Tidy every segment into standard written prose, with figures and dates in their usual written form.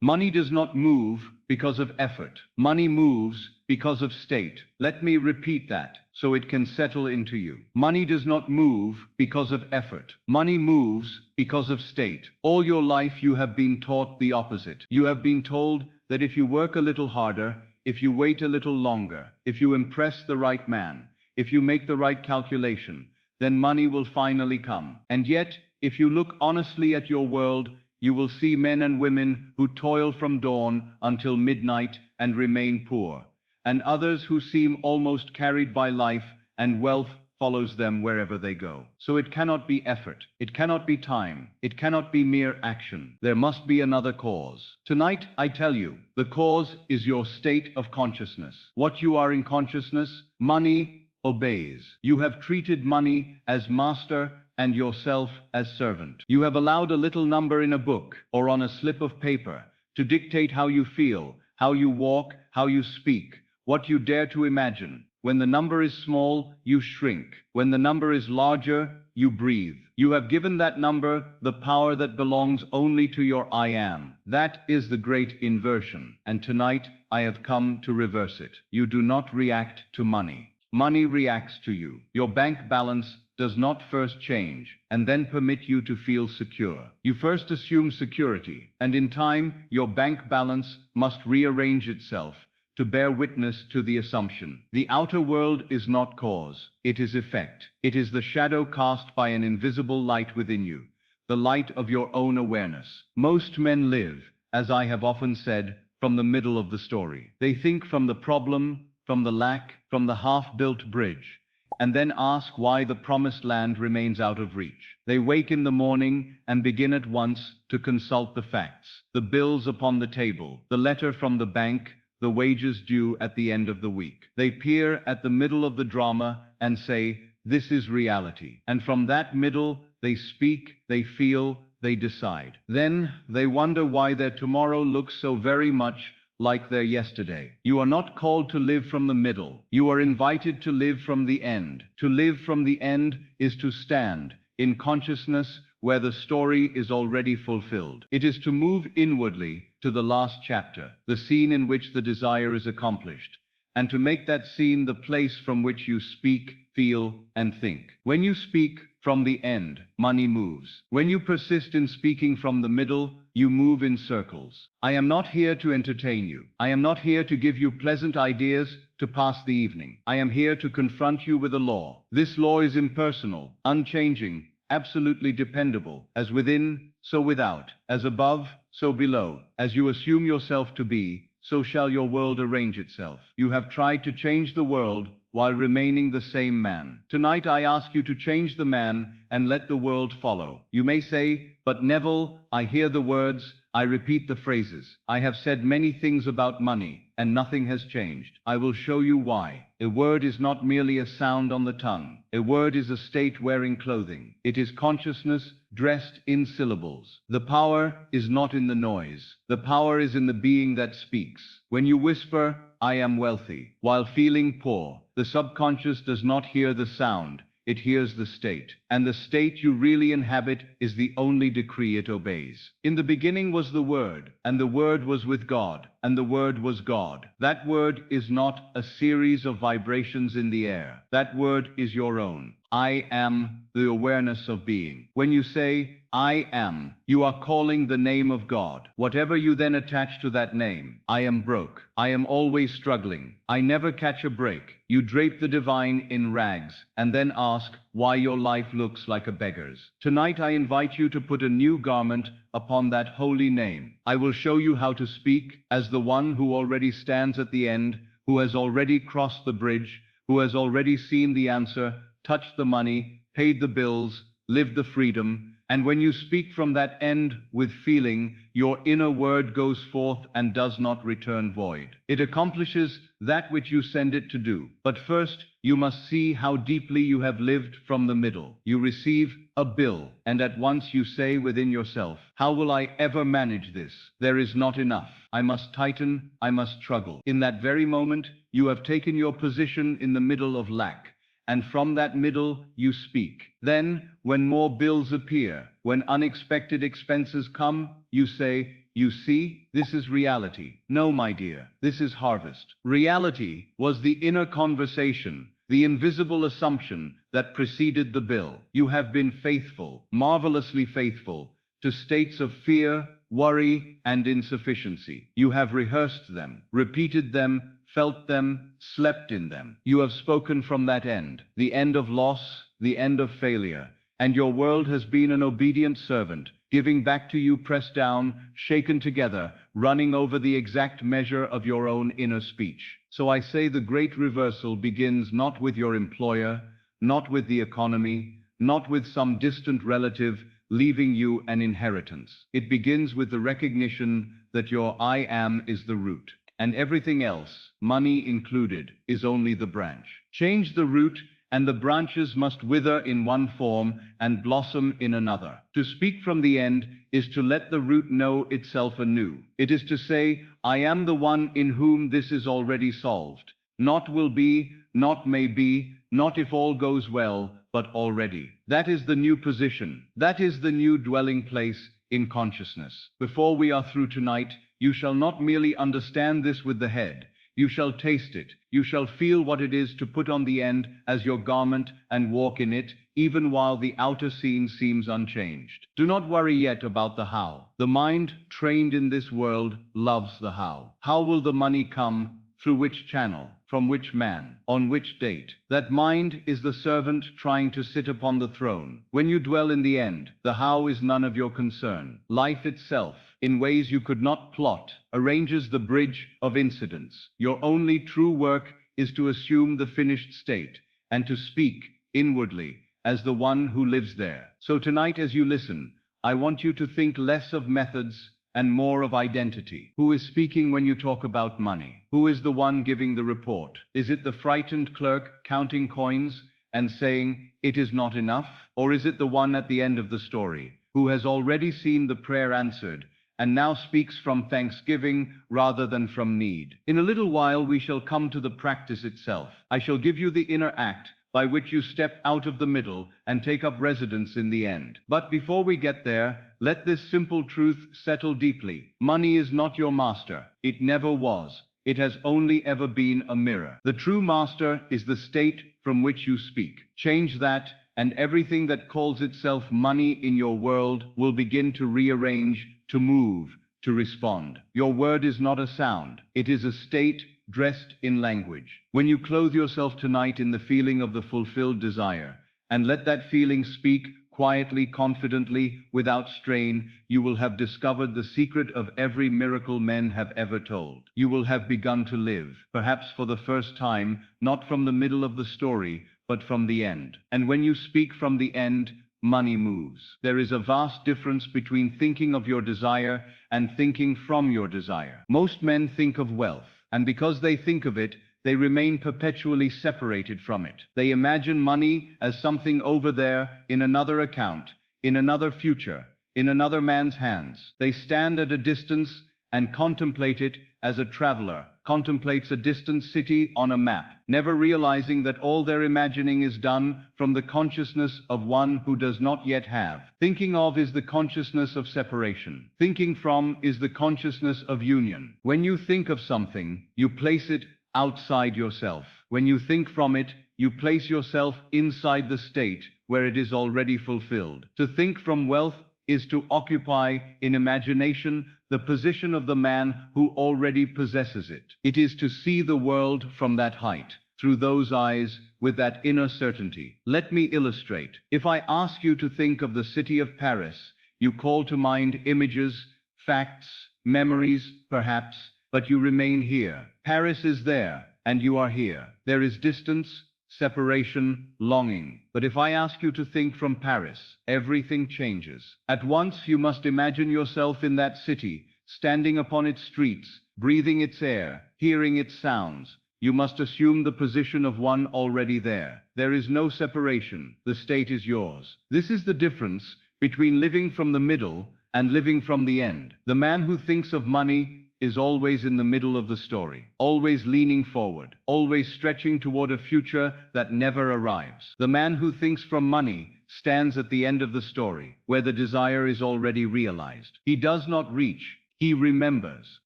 Money does not move because of effort. Money moves because of state. Let me repeat that so it can settle into you. Money does not move because of effort. Money moves because of state. All your life you have been taught the opposite. You have been told that if you work a little harder, if you wait a little longer, if you impress the right man, if you make the right calculation, then money will finally come. And yet, if you look honestly at your world, you will see men and women who toil from dawn until midnight and remain poor, and others who seem almost carried by life, and wealth follows them wherever they go. So it cannot be effort, it cannot be time, it cannot be mere action. There must be another cause. Tonight, I tell you, the cause is your state of consciousness. What you are in consciousness, money obeys. You have treated money as master and yourself as servant. You have allowed a little number in a book or on a slip of paper to dictate how you feel, how you walk, how you speak, what you dare to imagine. When the number is small, you shrink. When the number is larger, you breathe. You have given that number the power that belongs only to your I am. That is the great inversion. And tonight, I have come to reverse it. You do not react to money. Money reacts to you. Your bank balance does not first change and then permit you to feel secure. You first assume security, and in time, your bank balance must rearrange itself to bear witness to the assumption. The outer world is not cause, it is effect. It is the shadow cast by an invisible light within you, the light of your own awareness. Most men live, as I have often said, from the middle of the story. They think from the problem, from the lack, from the half-built bridge, and then ask why the promised land remains out of reach. They wake in the morning and begin at once to consult the facts, the bills upon the table, the letter from the bank, the wages due at the end of the week. They peer at the middle of the drama and say, this is reality. And from that middle, they speak, they feel, they decide. Then they wonder why their tomorrow looks so very much like their yesterday. You are not called to live from the middle. You are invited to live from the end. To live from the end is to stand in consciousness where the story is already fulfilled. It is to move inwardly to the last chapter, the scene in which the desire is accomplished, and to make that scene the place from which you speak, feel, and think. When you speak from the end, money moves. When you persist in speaking from the middle, you move in circles. I am not here to entertain you. I am not here to give you pleasant ideas to pass the evening. I am here to confront you with a law. This law is impersonal, unchanging, absolutely dependable, as within, so without, as above, so below. As you assume yourself to be, so shall your world arrange itself. You have tried to change the world while remaining the same man. Tonight I ask you to change the man and let the world follow. You may say, but Neville, I hear the words, I repeat the phrases. I have said many things about money, and nothing has changed. I will show you why. A word is not merely a sound on the tongue. A word is a state wearing clothing. It is consciousness dressed in syllables. The power is not in the noise. The power is in the being that speaks. When you whisper, I am wealthy, while feeling poor, the subconscious does not hear the sound. It hears the state, and the state you really inhabit is the only decree it obeys. In the beginning was the Word, and the Word was with God, and the Word was God. That word is not a series of vibrations in the air. That word is your own. I am the awareness of being. When you say, I am, you are calling the name of God. Whatever you then attach to that name, I am broke. I am always struggling. I never catch a break. You drape the divine in rags and then ask why your life looks like a beggar's. Tonight I invite you to put a new garment upon that holy name. I will show you how to speak as the one who already stands at the end, who has already crossed the bridge, who has already seen the answer, touched the money, paid the bills, lived the freedom. And when you speak from that end with feeling, your inner word goes forth and does not return void. It accomplishes that which you send it to do. But first, you must see how deeply you have lived from the middle. You receive a bill, and at once you say within yourself, how will I ever manage this? There is not enough. I must tighten, I must struggle. In that very moment, you have taken your position in the middle of lack. And from that middle you speak. Then, when more bills appear, when unexpected expenses come, you say, you see, this is reality. No, my dear, this is harvest. Reality was the inner conversation, the invisible assumption that preceded the bill. You have been faithful, marvelously faithful, to states of fear, worry, and insufficiency. You have rehearsed them, repeated them, felt them, slept in them. You have spoken from that end, the end of loss, the end of failure, and your world has been an obedient servant, giving back to you pressed down, shaken together, running over the exact measure of your own inner speech. So I say the great reversal begins not with your employer, not with the economy, not with some distant relative leaving you an inheritance. It begins with the recognition that your I am is the root, and everything else, money included, is only the branch. Change the root, and the branches must wither in one form and blossom in another. To speak from the end is to let the root know itself anew. It is to say, I am the one in whom this is already solved. Not will be, not may be, not if all goes well, but already. That is the new position. That is the new dwelling place in consciousness. Before we are through tonight, you shall not merely understand this with the head. You shall taste it. You shall feel what it is to put on the end as your garment and walk in it, even while the outer scene seems unchanged. Do not worry yet about the how. The mind, trained in this world, loves the how. How will the money come? Through which channel? From which man? On which date? That mind is the servant trying to sit upon the throne. When you dwell in the end, the how is none of your concern. Life itself, in ways you could not plot, arranges the bridge of incidents. Your only true work is to assume the finished state, and to speak, inwardly, as the one who lives there. So tonight as you listen, I want you to think less of methods and more of identity. Who is speaking when you talk about money? Who is the one giving the report? Is it the frightened clerk counting coins and saying, it is not enough? Or is it the one at the end of the story, who has already seen the prayer answered, and now speaks from thanksgiving rather than from need? In a little while we shall come to the practice itself. I shall give you the inner act by which you step out of the middle and take up residence in the end. But before we get there, let this simple truth settle deeply. Money is not your master. It never was. It has only ever been a mirror. The true master is the state from which you speak. Change that, and everything that calls itself money in your world will begin to rearrange, to move, to respond. Your word is not a sound. It is a state dressed in language. When you clothe yourself tonight in the feeling of the fulfilled desire, and let that feeling speak quietly, confidently, without strain, you will have discovered the secret of every miracle men have ever told. You will have begun to live, perhaps for the first time, not from the middle of the story, but from the end. And when you speak from the end, money moves. There is a vast difference between thinking of your desire and thinking from your desire. Most men think of wealth, and because they think of it, they remain perpetually separated from it. They imagine money as something over there, in another account, in another future, in another man's hands. They stand at a distance and contemplate it as a traveler contemplates a distant city on a map, never realizing that all their imagining is done from the consciousness of one who does not yet have. Thinking of is the consciousness of separation. Thinking from is the consciousness of union. When you think of something, you place it outside yourself. When you think from it, you place yourself inside the state where it is already fulfilled. To think from wealth is to occupy in imagination the position of the man who already possesses it. It is to see the world from that height, through those eyes, with that inner certainty. Let me illustrate. If I ask you to think of the city of Paris, you call to mind images, facts, memories, perhaps, but you remain here. Paris is there, and you are here. There is distance, separation, longing. But if I ask you to think from Paris, everything changes. At once you must imagine yourself in that city, standing upon its streets, breathing its air, hearing its sounds. You must assume the position of one already there. There is no separation. The state is yours. This is the difference between living from the middle and living from the end. The man who thinks of money is always in the middle of the story, always leaning forward, always stretching toward a future that never arrives. The man who thinks from money stands at the end of the story, where the desire is already realized. He does not reach, He remembers.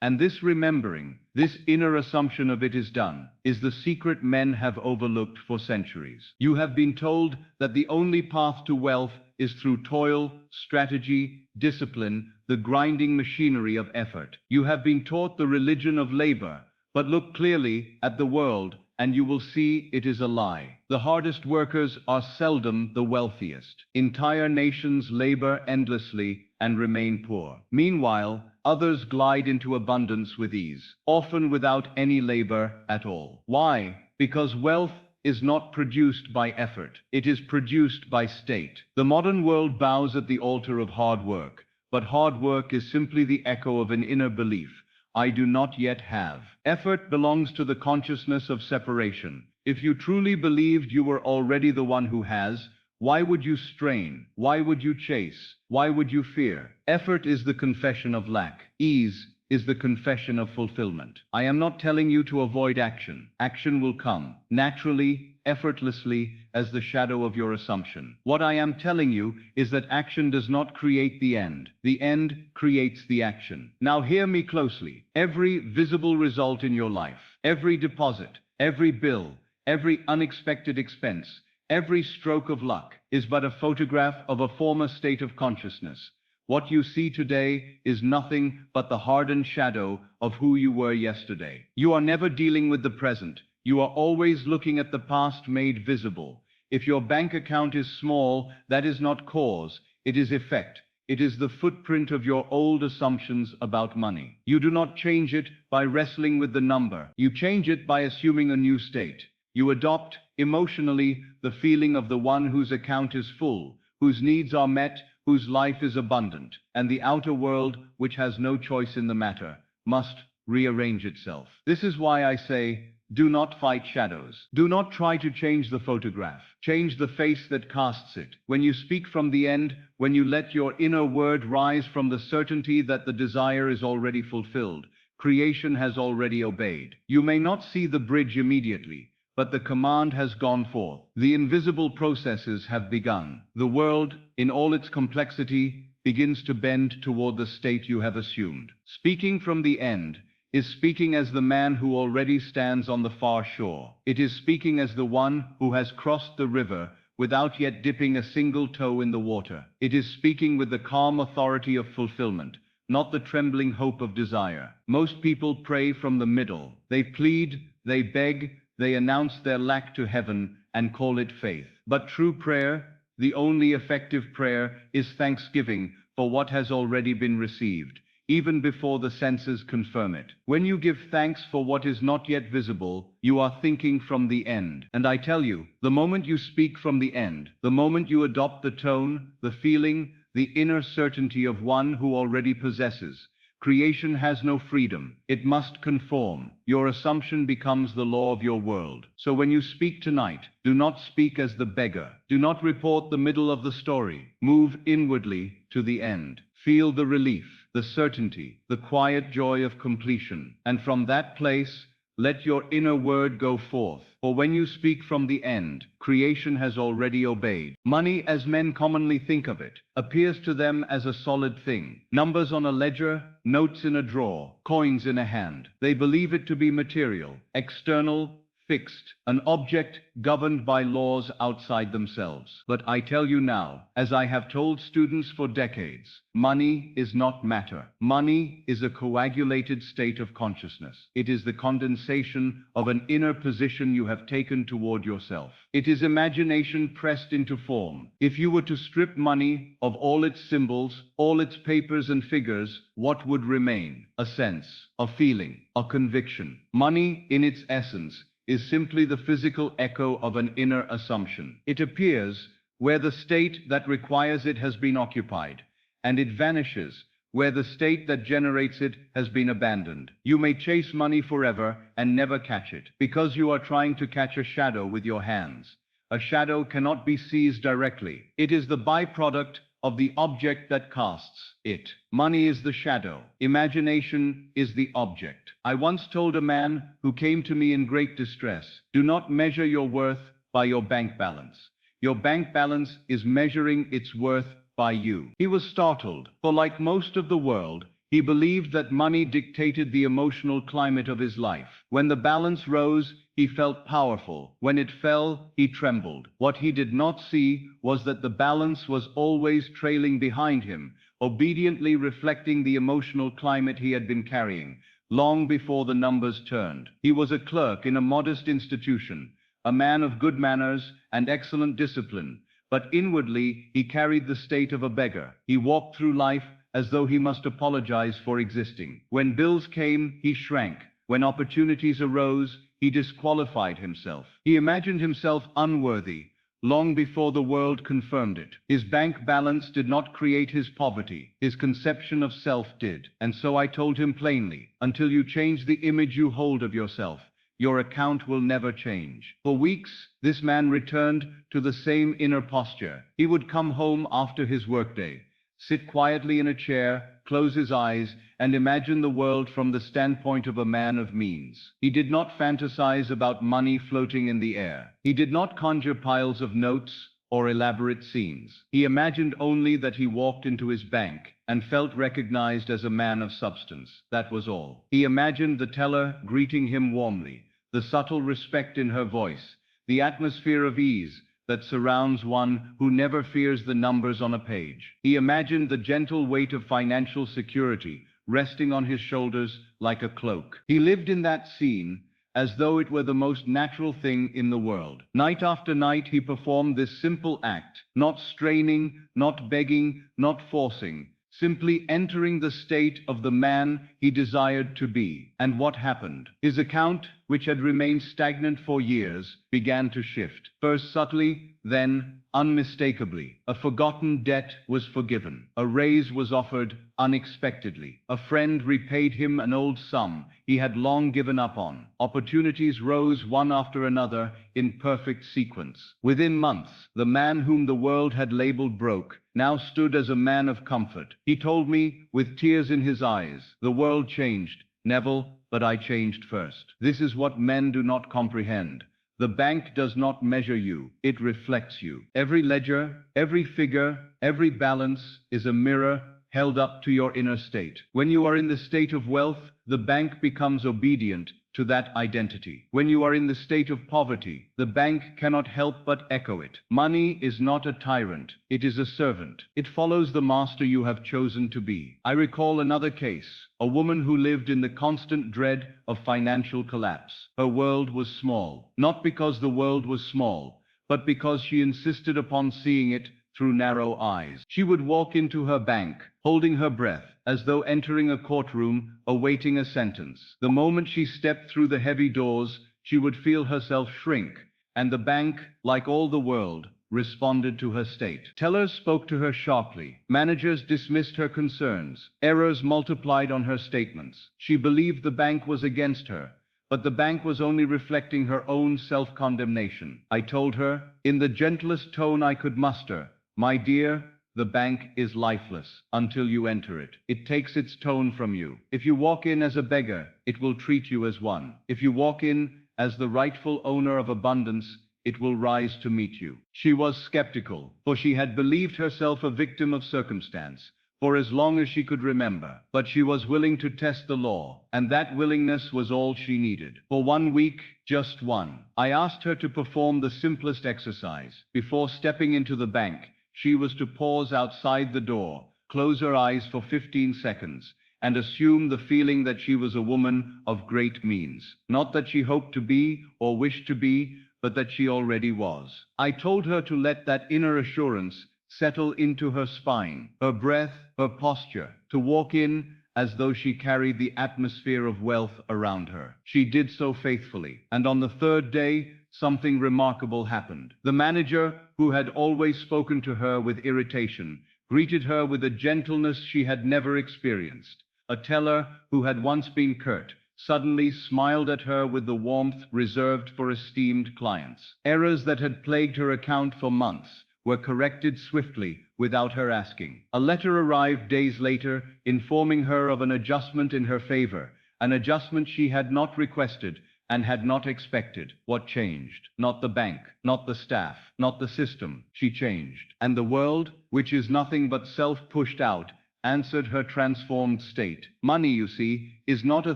And this remembering, this inner assumption of it is done, is the secret men have overlooked for centuries. You have been told that the only path to wealth is through toil, strategy, discipline, the grinding machinery of effort. You have been taught the religion of labor, but look clearly at the world, and you will see it is a lie. The hardest workers are seldom the wealthiest. Entire nations labor endlessly and remain poor. Meanwhile, others glide into abundance with ease, often without any labor at all. Why? Because wealth is not produced by effort. It is produced by state. The modern world bows at the altar of hard work, but hard work is simply the echo of an inner belief. I do not yet have. Effort belongs to the consciousness of separation. If you truly believed you were already the one who has, why would you strain? Why would you chase? Why would you fear? Effort is the confession of lack. Ease is the confession of fulfillment. I am not telling you to avoid action. Action will come naturally, effortlessly, as the shadow of your assumption. What I am telling you is that action does not create the end. The end creates the action. Now hear me closely. Every visible result in your life, every deposit, every bill, every unexpected expense, every stroke of luck is but a photograph of a former state of consciousness. What you see today is nothing but the hardened shadow of who you were yesterday. You are never dealing with the present. You are always looking at the past made visible. If your bank account is small, that is not cause, it is effect. It is the footprint of your old assumptions about money. You do not change it by wrestling with the number. You change it by assuming a new state. You adopt, emotionally, the feeling of the one whose account is full, whose needs are met, whose life is abundant, and the outer world, which has no choice in the matter, must rearrange itself. This is why I say, do not fight shadows. Do not try to change the photograph. Change the face that casts it. When you speak from the end, when you let your inner word rise from the certainty that the desire is already fulfilled, creation has already obeyed. You may not see the bridge immediately, but the command has gone forth. The invisible processes have begun. The world, in all its complexity, begins to bend toward the state you have assumed. Speaking from the end is speaking as the man who already stands on the far shore. It is speaking as the one who has crossed the river without yet dipping a single toe in the water. It is speaking with the calm authority of fulfillment, not the trembling hope of desire. Most people pray from the middle. They plead, they beg, they announce their lack to heaven and call it faith. But true prayer, the only effective prayer, is thanksgiving for what has already been received, even before the senses confirm it. When you give thanks for what is not yet visible, you are thinking from the end. And I tell you, the moment you speak from the end, the moment you adopt the tone, the feeling, the inner certainty of one who already possesses, creation has no freedom. It must conform. Your assumption becomes the law of your world. So when you speak tonight, do not speak as the beggar. Do not report the middle of the story. Move inwardly to the end. Feel the relief, the certainty, the quiet joy of completion. And from that place, let your inner word go forth. For when you speak from the end, creation has already obeyed. Money, as men commonly think of it, appears to them as a solid thing. Numbers on a ledger, notes in a drawer, coins in a hand. They believe it to be material, external, fixed, an object governed by laws outside themselves. But I tell you now, as I have told students for decades, money is not matter. Money is a coagulated state of consciousness. It is the condensation of an inner position you have taken toward yourself. It is imagination pressed into form. If you were to strip money of all its symbols, all its papers and figures, what would remain? A sense, a feeling, a conviction. Money, in its essence, is simply the physical echo of an inner assumption. It appears where the state that requires it has been occupied, and it vanishes where the state that generates it has been abandoned. You may chase money forever and never catch it, because you are trying to catch a shadow with your hands. A shadow cannot be seized directly. It is the byproduct of the object that casts it. Money is the shadow. Imagination is the object. I once told a man who came to me in great distress, do not measure your worth by your bank balance. Your bank balance is measuring its worth by you. He was startled, for like most of the world, He believed that money dictated the emotional climate of his life. When the balance rose, he felt powerful. When it fell, he trembled. What he did not see was that the balance was always trailing behind him, obediently reflecting the emotional climate he had been carrying, long before the numbers turned. He was a clerk in a modest institution, a man of good manners and excellent discipline, but inwardly he carried the state of a beggar. He walked through life as though he must apologize for existing. When bills came, he shrank. When opportunities arose, he disqualified himself. He imagined himself unworthy, long before the world confirmed it. His bank balance did not create his poverty. His conception of self did. And so I told him plainly, until you change the image you hold of yourself, your account will never change. For weeks, this man returned to the same inner posture. He would come home after his workday, sit quietly in a chair, close his eyes, and imagine the world from the standpoint of a man of means. He did not fantasize about money floating in the air. He did not conjure piles of notes or elaborate scenes. He imagined only that he walked into his bank and felt recognized as a man of substance. That was all. He imagined the teller greeting him warmly, the subtle respect in her voice, the atmosphere of ease that surrounds one who never fears the numbers on a page. He imagined the gentle weight of financial security resting on his shoulders like a cloak. He lived in that scene as though it were the most natural thing in the world. Night after night he performed this simple act, not straining, not begging, not forcing, simply entering the state of the man he desired to be. And what happened? His account, which had remained stagnant for years, began to shift. First subtly, then unmistakably. A forgotten debt was forgiven. A raise was offered unexpectedly. A friend repaid him an old sum he had long given up on. Opportunities rose one after another in perfect sequence. Within months, the man whom the world had labeled broke now stood as a man of comfort. He told me, with tears in his eyes, "The world changed, Neville, but I changed first." This is what men do not comprehend. The bank does not measure you, it reflects you. Every ledger, every figure, every balance is a mirror held up to your inner state. When you are in the state of wealth, the bank becomes obedient to that identity. When you are in the state of poverty, the bank cannot help but echo it. Money is not a tyrant, it is a servant. It follows the master you have chosen to be. I recall another case, a woman who lived in the constant dread of financial collapse. Her world was small, not because the world was small, but because she insisted upon seeing it through narrow eyes. She would walk into her bank, holding her breath, as though entering a courtroom, awaiting a sentence. The moment she stepped through the heavy doors, she would feel herself shrink, and the bank, like all the world, responded to her state. Tellers spoke to her sharply. Managers dismissed her concerns. Errors multiplied on her statements. She believed the bank was against her, but the bank was only reflecting her own self-condemnation. I told her, in the gentlest tone I could muster, "My dear, the bank is lifeless until you enter it. It takes its tone from you. If you walk in as a beggar, it will treat you as one. If you walk in as the rightful owner of abundance, it will rise to meet you." She was skeptical, for she had believed herself a victim of circumstance for as long as she could remember. But she was willing to test the law, and that willingness was all she needed. For 1 week, just one, I asked her to perform the simplest exercise. Before stepping into the bank, she was to pause outside the door, close her eyes for 15 seconds, and assume the feeling that she was a woman of great means. Not that she hoped to be or wished to be, but that she already was. I told her to let that inner assurance settle into her spine, her breath, her posture, to walk in as though she carried the atmosphere of wealth around her. She did so faithfully, and on the third day, something remarkable happened. The manager, who had always spoken to her with irritation, greeted her with a gentleness she had never experienced. A teller, who had once been curt, suddenly smiled at her with the warmth reserved for esteemed clients. Errors that had plagued her account for months were corrected swiftly without her asking. A letter arrived days later informing her of an adjustment in her favor, an adjustment she had not requested and had not expected. What changed? Not the bank, not the staff, not the system. She changed. And the world, which is nothing but self pushed out answered her transformed state. Money, you see, is not a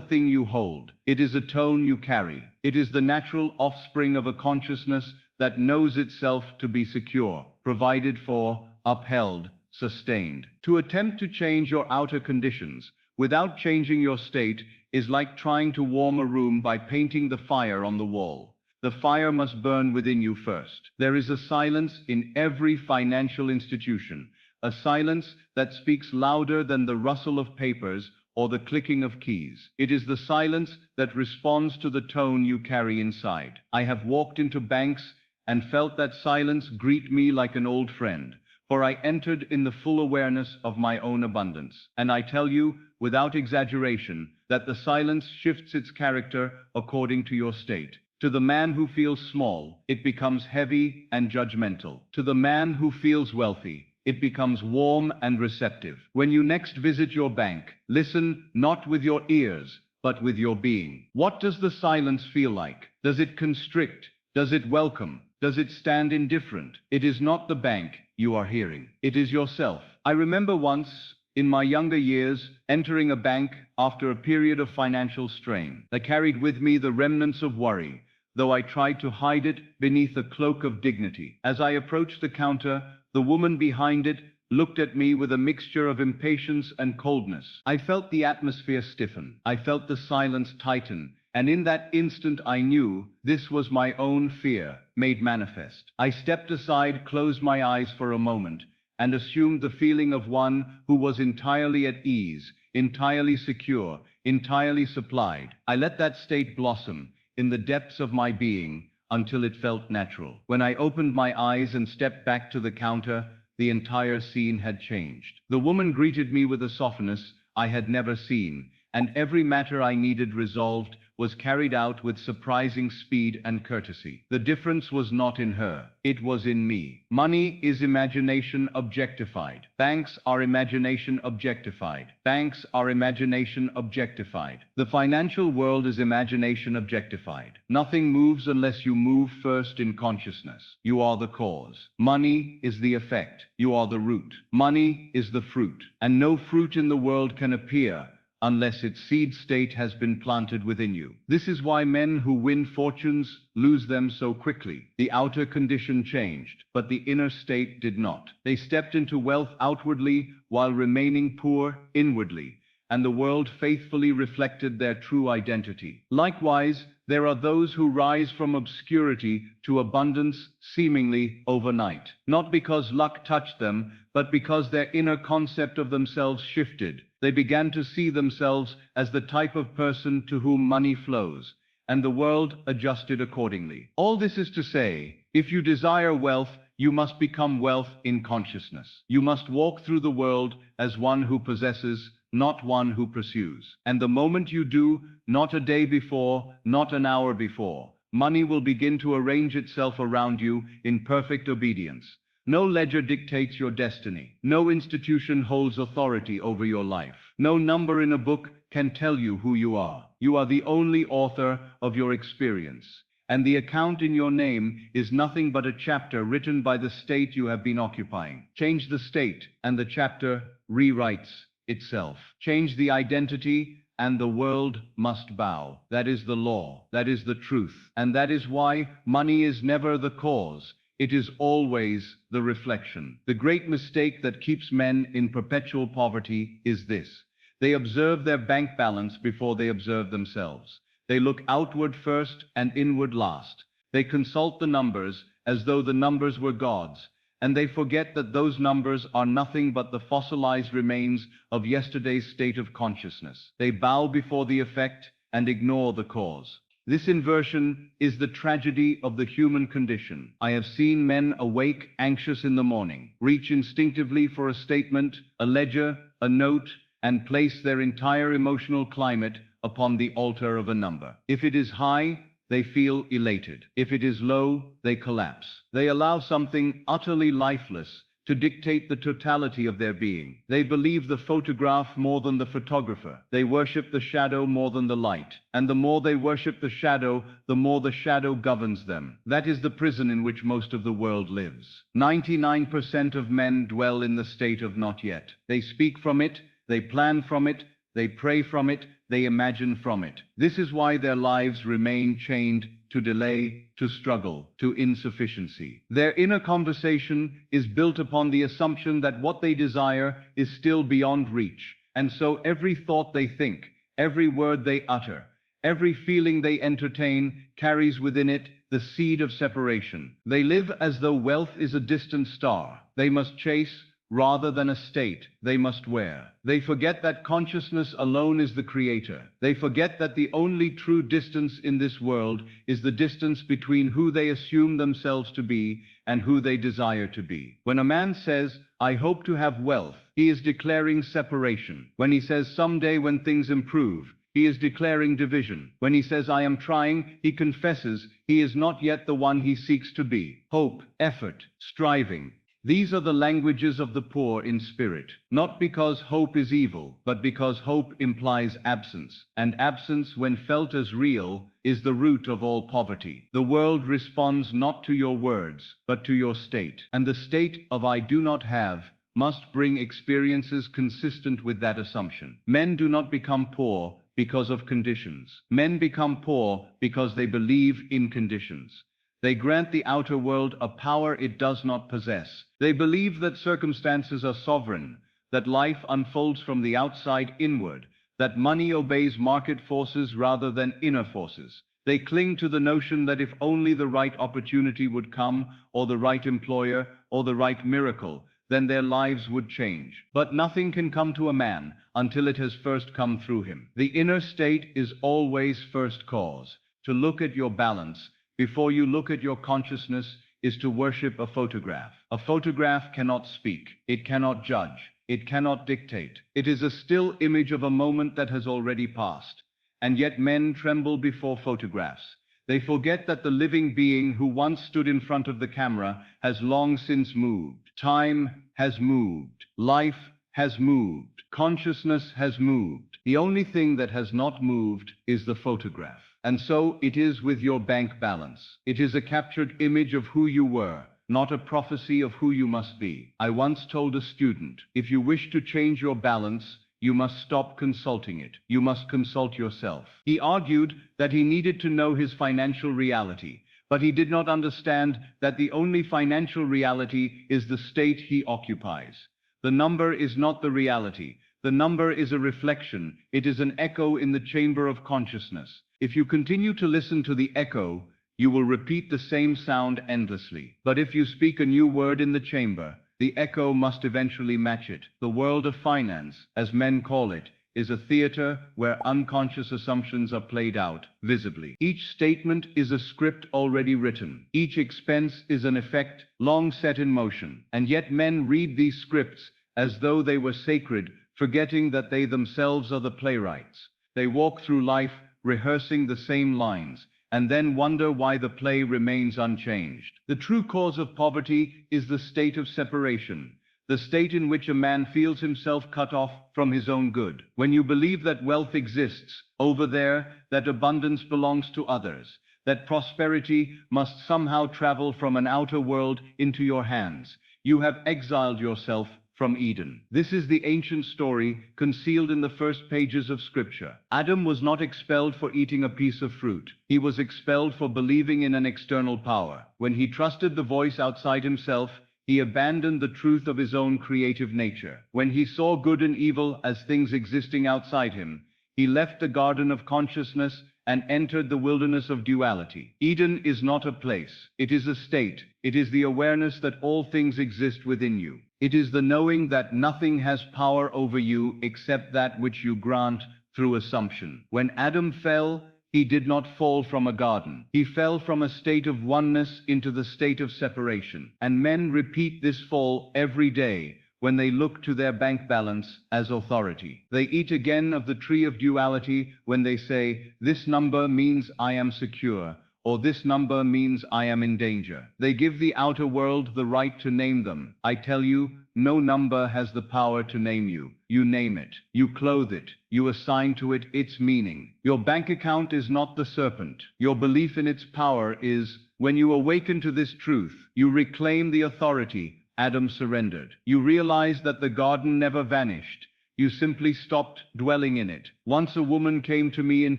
thing you hold. It is a tone you carry. It is the natural offspring of a consciousness that knows itself to be secure, provided for, upheld, sustained. To attempt to change your outer conditions without changing your state is like trying to warm a room by painting the fire on the wall. The fire must burn within you first. There is a silence in every financial institution, a silence that speaks louder than the rustle of papers or the clicking of keys. It is the silence that responds to the tone you carry inside. I have walked into banks and felt that silence greet me like an old friend, for I entered in the full awareness of my own abundance. And I tell you, without exaggeration, that the silence shifts its character according to your state. To the man who feels small, it becomes heavy and judgmental. To the man who feels wealthy, it becomes warm and receptive. When you next visit your bank, listen not with your ears, but with your being. What does the silence feel like? Does it constrict? Does it welcome? Does it stand indifferent? It is not the bank you are hearing. It is yourself. I remember once, in my younger years, entering a bank after a period of financial strain. I carried with me the remnants of worry, though I tried to hide it beneath a cloak of dignity. As I approached the counter, the woman behind it looked at me with a mixture of impatience and coldness. I felt the atmosphere stiffen. I felt the silence tighten. And in that instant I knew this was my own fear made manifest. I stepped aside, closed my eyes for a moment, and assumed the feeling of one who was entirely at ease, entirely secure, entirely supplied. I let that state blossom in the depths of my being until it felt natural. When I opened my eyes and stepped back to the counter, the entire scene had changed. The woman greeted me with a softness I had never seen, and every matter I needed resolved was carried out with surprising speed and courtesy. The difference was not in her, it was in me. Money is imagination objectified. Banks are imagination objectified. Banks are imagination objectified. The financial world is imagination objectified. Nothing moves unless you move first in consciousness. You are the cause. Money is the effect. You are the root. Money is the fruit. And no fruit in the world can appear unless its seed state has been planted within you. This is why men who win fortunes lose them so quickly. The outer condition changed, but the inner state did not. They stepped into wealth outwardly while remaining poor inwardly, and the world faithfully reflected their true identity. Likewise, there are those who rise from obscurity to abundance seemingly overnight, not because luck touched them, but because their inner concept of themselves shifted. They began to see themselves as the type of person to whom money flows, and the world adjusted accordingly. All this is to say, if you desire wealth, you must become wealth in consciousness. You must walk through the world as one who possesses, not one who pursues. And the moment you do, not a day before, not an hour before, money will begin to arrange itself around you in perfect obedience. No ledger dictates your destiny. No institution holds authority over your life. No number in a book can tell you who you are. You are the only author of your experience. And the account in your name is nothing but a chapter written by the state you have been occupying. Change the state, and the chapter rewrites itself. Change the identity, and the world must bow. That is the law. That is the truth. And that is why money is never the cause. It is always the reflection. The great mistake that keeps men in perpetual poverty is this. They observe their bank balance before they observe themselves. They look outward first and inward last. They consult the numbers as though the numbers were gods, and they forget that those numbers are nothing but the fossilized remains of yesterday's state of consciousness. They bow before the effect and ignore the cause. This inversion is the tragedy of the human condition. I have seen men awake anxious in the morning, reach instinctively for a statement, a ledger, a note, and place their entire emotional climate upon the altar of a number. If it is high, they feel elated. If it is low, they collapse. They allow something utterly lifeless to dictate the totality of their being. They believe the photograph more than the photographer. They worship the shadow more than the light. And the more they worship the shadow, the more the shadow governs them. That is the prison in which most of the world lives. 99% of men dwell in the state of not yet. They speak from it, they plan from it, they pray from it, they imagine from it. This is why their lives remain chained to delay, to struggle, to insufficiency. Their inner conversation is built upon the assumption that what they desire is still beyond reach. And so every thought they think, every word they utter, every feeling they entertain carries within it the seed of separation. They live as though wealth is a distant star they must chase rather than a state they must wear. They forget that consciousness alone is the creator. They forget that the only true distance in this world is the distance between who they assume themselves to be and who they desire to be. When a man says, "I hope to have wealth," he is declaring separation. When he says, "Someday when things improve," he is declaring division. When he says, "I am trying," he confesses he is not yet the one he seeks to be. Hope, effort, striving. These are the languages of the poor in spirit, not because hope is evil, but because hope implies absence, and absence, when felt as real, is the root of all poverty. The world responds not to your words, but to your state, and the state of "I do not have" must bring experiences consistent with that assumption. Men do not become poor because of conditions. Men become poor because they believe in conditions. They grant the outer world a power it does not possess. They believe that circumstances are sovereign, that life unfolds from the outside inward, that money obeys market forces rather than inner forces. They cling to the notion that if only the right opportunity would come, or the right employer, or the right miracle, then their lives would change. But nothing can come to a man until it has first come through him. The inner state is always first cause. To look at your balance before you look at your consciousness is to worship a photograph. A photograph cannot speak. It cannot judge. It cannot dictate. It is a still image of a moment that has already passed. And yet men tremble before photographs. They forget that the living being who once stood in front of the camera has long since moved. Time has moved. Life has moved. Consciousness has moved. The only thing that has not moved is the photograph. And so it is with your bank balance. It is a captured image of who you were, not a prophecy of who you must be. I once told a student, if you wish to change your balance, you must stop consulting it. You must consult yourself. He argued that he needed to know his financial reality, but he did not understand that the only financial reality is the state he occupies. The number is not the reality. The number is a reflection. It is an echo in the chamber of consciousness. If you continue to listen to the echo, you will repeat the same sound endlessly. But if you speak a new word in the chamber, the echo must eventually match it. The world of finance, as men call it, is a theater where unconscious assumptions are played out visibly. Each statement is a script already written. Each expense is an effect long set in motion. And yet men read these scripts as though they were sacred, forgetting that they themselves are the playwrights. They walk through life rehearsing the same lines, and then wonder why the play remains unchanged. The true cause of poverty is the state of separation, the state in which a man feels himself cut off from his own good. When you believe that wealth exists over there, that abundance belongs to others, that prosperity must somehow travel from an outer world into your hands, you have exiled yourself from Eden. This is the ancient story concealed in the first pages of Scripture. Adam was not expelled for eating a piece of fruit. He was expelled for believing in an external power. When he trusted the voice outside himself, he abandoned the truth of his own creative nature. When he saw good and evil as things existing outside him, he left the garden of consciousness and entered the wilderness of duality. Eden is not a place. It is a state. It is the awareness that all things exist within you. It is the knowing that nothing has power over you except that which you grant through assumption. When Adam fell, he did not fall from a garden. He fell from a state of oneness into the state of separation. And men repeat this fall every day when they look to their bank balance as authority. They eat again of the tree of duality when they say, "This number means I am secure," or this number means I am in danger. They give the outer world the right to name them. I tell you, no number has the power to name you. You name it. You clothe it. You assign to it its meaning. Your bank account is not the serpent. Your belief in its power is. When you awaken to this truth, you reclaim the authority Adam surrendered. You realize that the garden never vanished. You simply stopped dwelling in it. Once a woman came to me in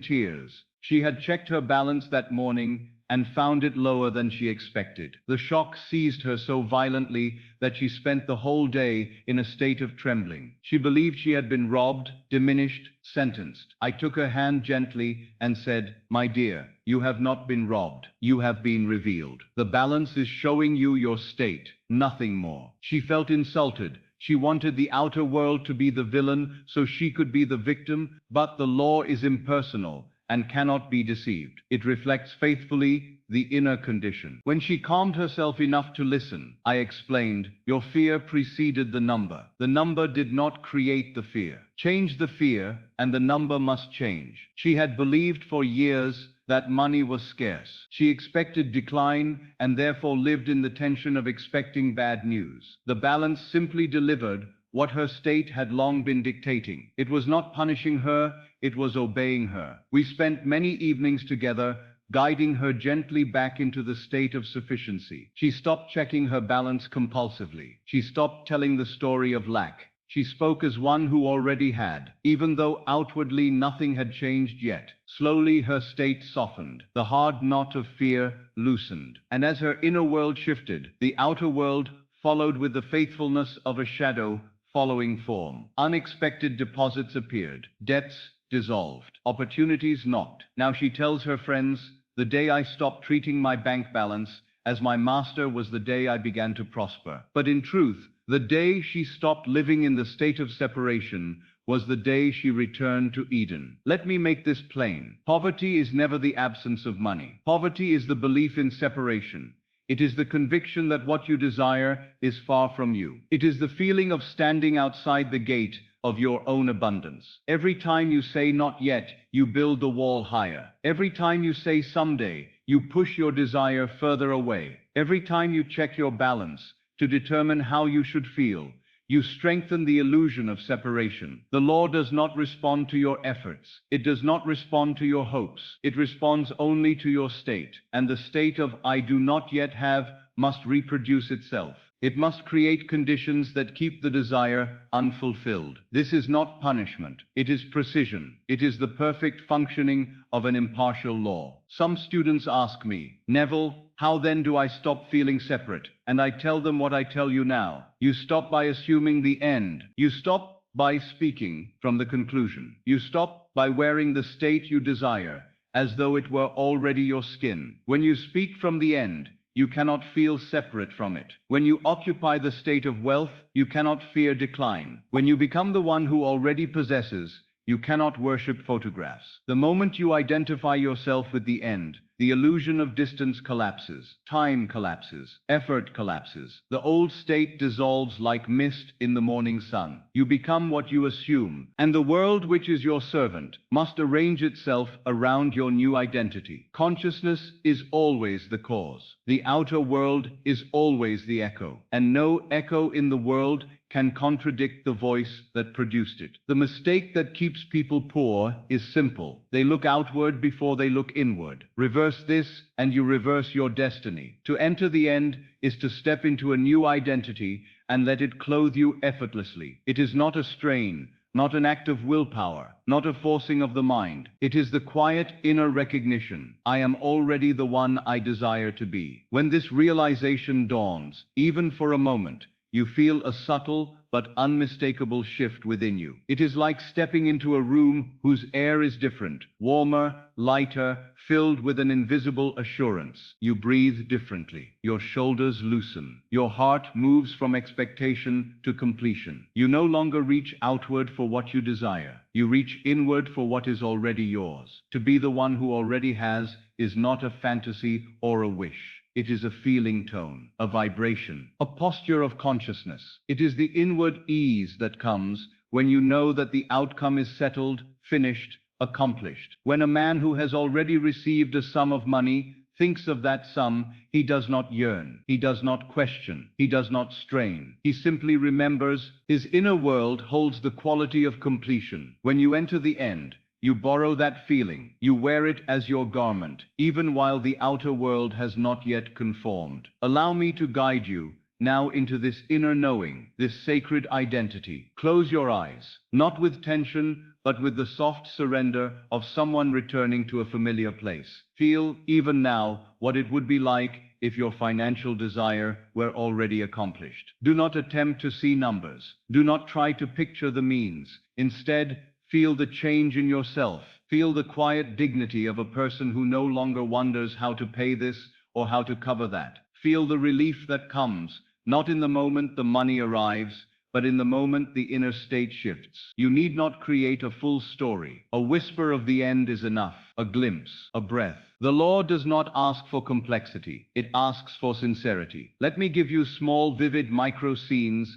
tears. She had checked her balance that morning and found it lower than she expected. The shock seized her so violently that she spent the whole day in a state of trembling. She believed she had been robbed, diminished, sentenced. I took her hand gently and said, "My dear, you have not been robbed. You have been revealed. The balance is showing you your state, nothing more." She felt insulted. She wanted the outer world to be the villain so she could be the victim, but the law is impersonal and cannot be deceived. It reflects faithfully the inner condition. When she calmed herself enough to listen, I explained, "Your fear preceded the number. The number did not create the fear. Change the fear, and the number must change." She had believed for years that money was scarce. She expected decline and therefore lived in the tension of expecting bad news. The balance simply delivered what her state had long been dictating. It was not punishing her, it was obeying her. We spent many evenings together, guiding her gently back into the state of sufficiency. She stopped checking her balance compulsively. She stopped telling the story of lack. She spoke as one who already had, even though outwardly nothing had changed yet. Slowly her state softened. The hard knot of fear loosened. And as her inner world shifted, the outer world followed with the faithfulness of a shadow following form. Unexpected deposits appeared. Debts dissolved. Opportunities knocked. Now she tells her friends, "The day I stopped treating my bank balance as my master was the day I began to prosper." But in truth, the day she stopped living in the state of separation was the day she returned to Eden. Let me make this plain. Poverty is never the absence of money. Poverty is the belief in separation. It is the conviction that what you desire is far from you. It is the feeling of standing outside the gate of your own abundance. Every time you say not yet, you build the wall higher. Every time you say someday, you push your desire further away. Every time you check your balance to determine how you should feel, you strengthen the illusion of separation. The law does not respond to your efforts. It does not respond to your hopes. It responds only to your state. And the state of I do not yet have must reproduce itself. It must create conditions that keep the desire unfulfilled. This is not punishment. It is precision. It is the perfect functioning of an impartial law. Some students ask me, "Neville, how then do I stop feeling separate?" And I tell them what I tell you now. You stop by assuming the end. You stop by speaking from the conclusion. You stop by wearing the state you desire as though it were already your skin. When you speak from the end, you cannot feel separate from it. When you occupy the state of wealth, you cannot fear decline. When you become the one who already possesses, you cannot worship photographs. The moment you identify yourself with the end, the illusion of distance collapses, time collapses, effort collapses. The old state dissolves like mist in the morning sun. You become what you assume, and the world, which is your servant, must arrange itself around your new identity. Consciousness is always the cause. The outer world is always the echo, and no echo in the world can contradict the voice that produced it. The mistake that keeps people poor is simple. They look outward before they look inward. Reverse this, and you reverse your destiny. To enter the end is to step into a new identity and let it clothe you effortlessly. It is not a strain, not an act of willpower, not a forcing of the mind. It is the quiet inner recognition. I am already the one I desire to be. When this realization dawns, even for a moment, you feel a subtle but unmistakable shift within you. It is like stepping into a room whose air is different, warmer, lighter, filled with an invisible assurance. You breathe differently. Your shoulders loosen. Your heart moves from expectation to completion. You no longer reach outward for what you desire. You reach inward for what is already yours. To be the one who already has is not a fantasy or a wish. It is a feeling tone, a vibration, a posture of consciousness. It is the inward ease that comes when you know that the outcome is settled, finished, accomplished. When a man who has already received a sum of money thinks of that sum, he does not yearn, he does not question, he does not strain. He simply remembers. His inner world holds the quality of completion. When you enter the end, you borrow that feeling. You wear it as your garment, even while the outer world has not yet conformed. Allow me to guide you now into this inner knowing, this sacred identity. Close your eyes, not with tension, but with the soft surrender of someone returning to a familiar place. Feel, even now, what it would be like if your financial desire were already accomplished. Do not attempt to see numbers. Do not try to picture the means. Instead, feel the change in yourself. Feel the quiet dignity of a person who no longer wonders how to pay this or how to cover that. Feel the relief that comes, not in the moment the money arrives, but in the moment the inner state shifts. You need not create a full story. A whisper of the end is enough, a glimpse, a breath. The law does not ask for complexity, it asks for sincerity. Let me give you small, vivid micro scenes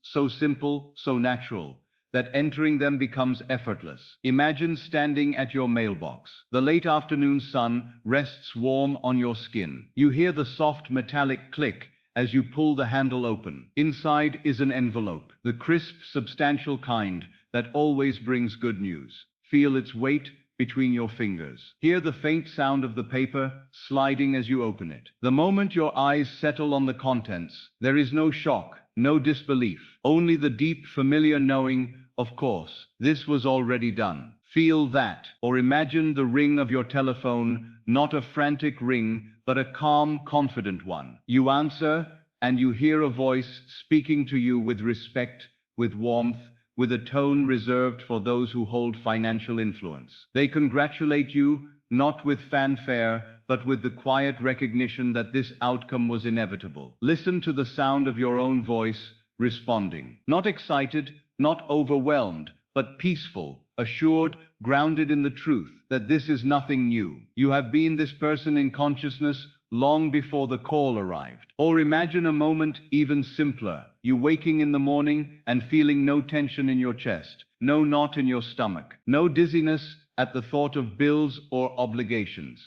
so simple, so natural, that entering them becomes effortless. Imagine standing at your mailbox. The late afternoon sun rests warm on your skin. You hear the soft metallic click as you pull the handle open. Inside is an envelope, the crisp, substantial kind that always brings good news. Feel its weight between your fingers. Hear the faint sound of the paper sliding as you open it. The moment your eyes settle on the contents, there is no shock, no disbelief, only the deep, familiar knowing, of course, this was already done. Feel that, or imagine the ring of your telephone, not a frantic ring, but a calm, confident one. You answer, and you hear a voice speaking to you with respect, with warmth, with a tone reserved for those who hold financial influence. They congratulate you, not with fanfare, but with the quiet recognition that this outcome was inevitable. Listen to the sound of your own voice responding. Not excited, not overwhelmed, but peaceful, assured, grounded in the truth that this is nothing new. You have been this person in consciousness long before the call arrived. Or imagine a moment even simpler, you waking in the morning and feeling no tension in your chest, no knot in your stomach, no dizziness at the thought of bills or obligations.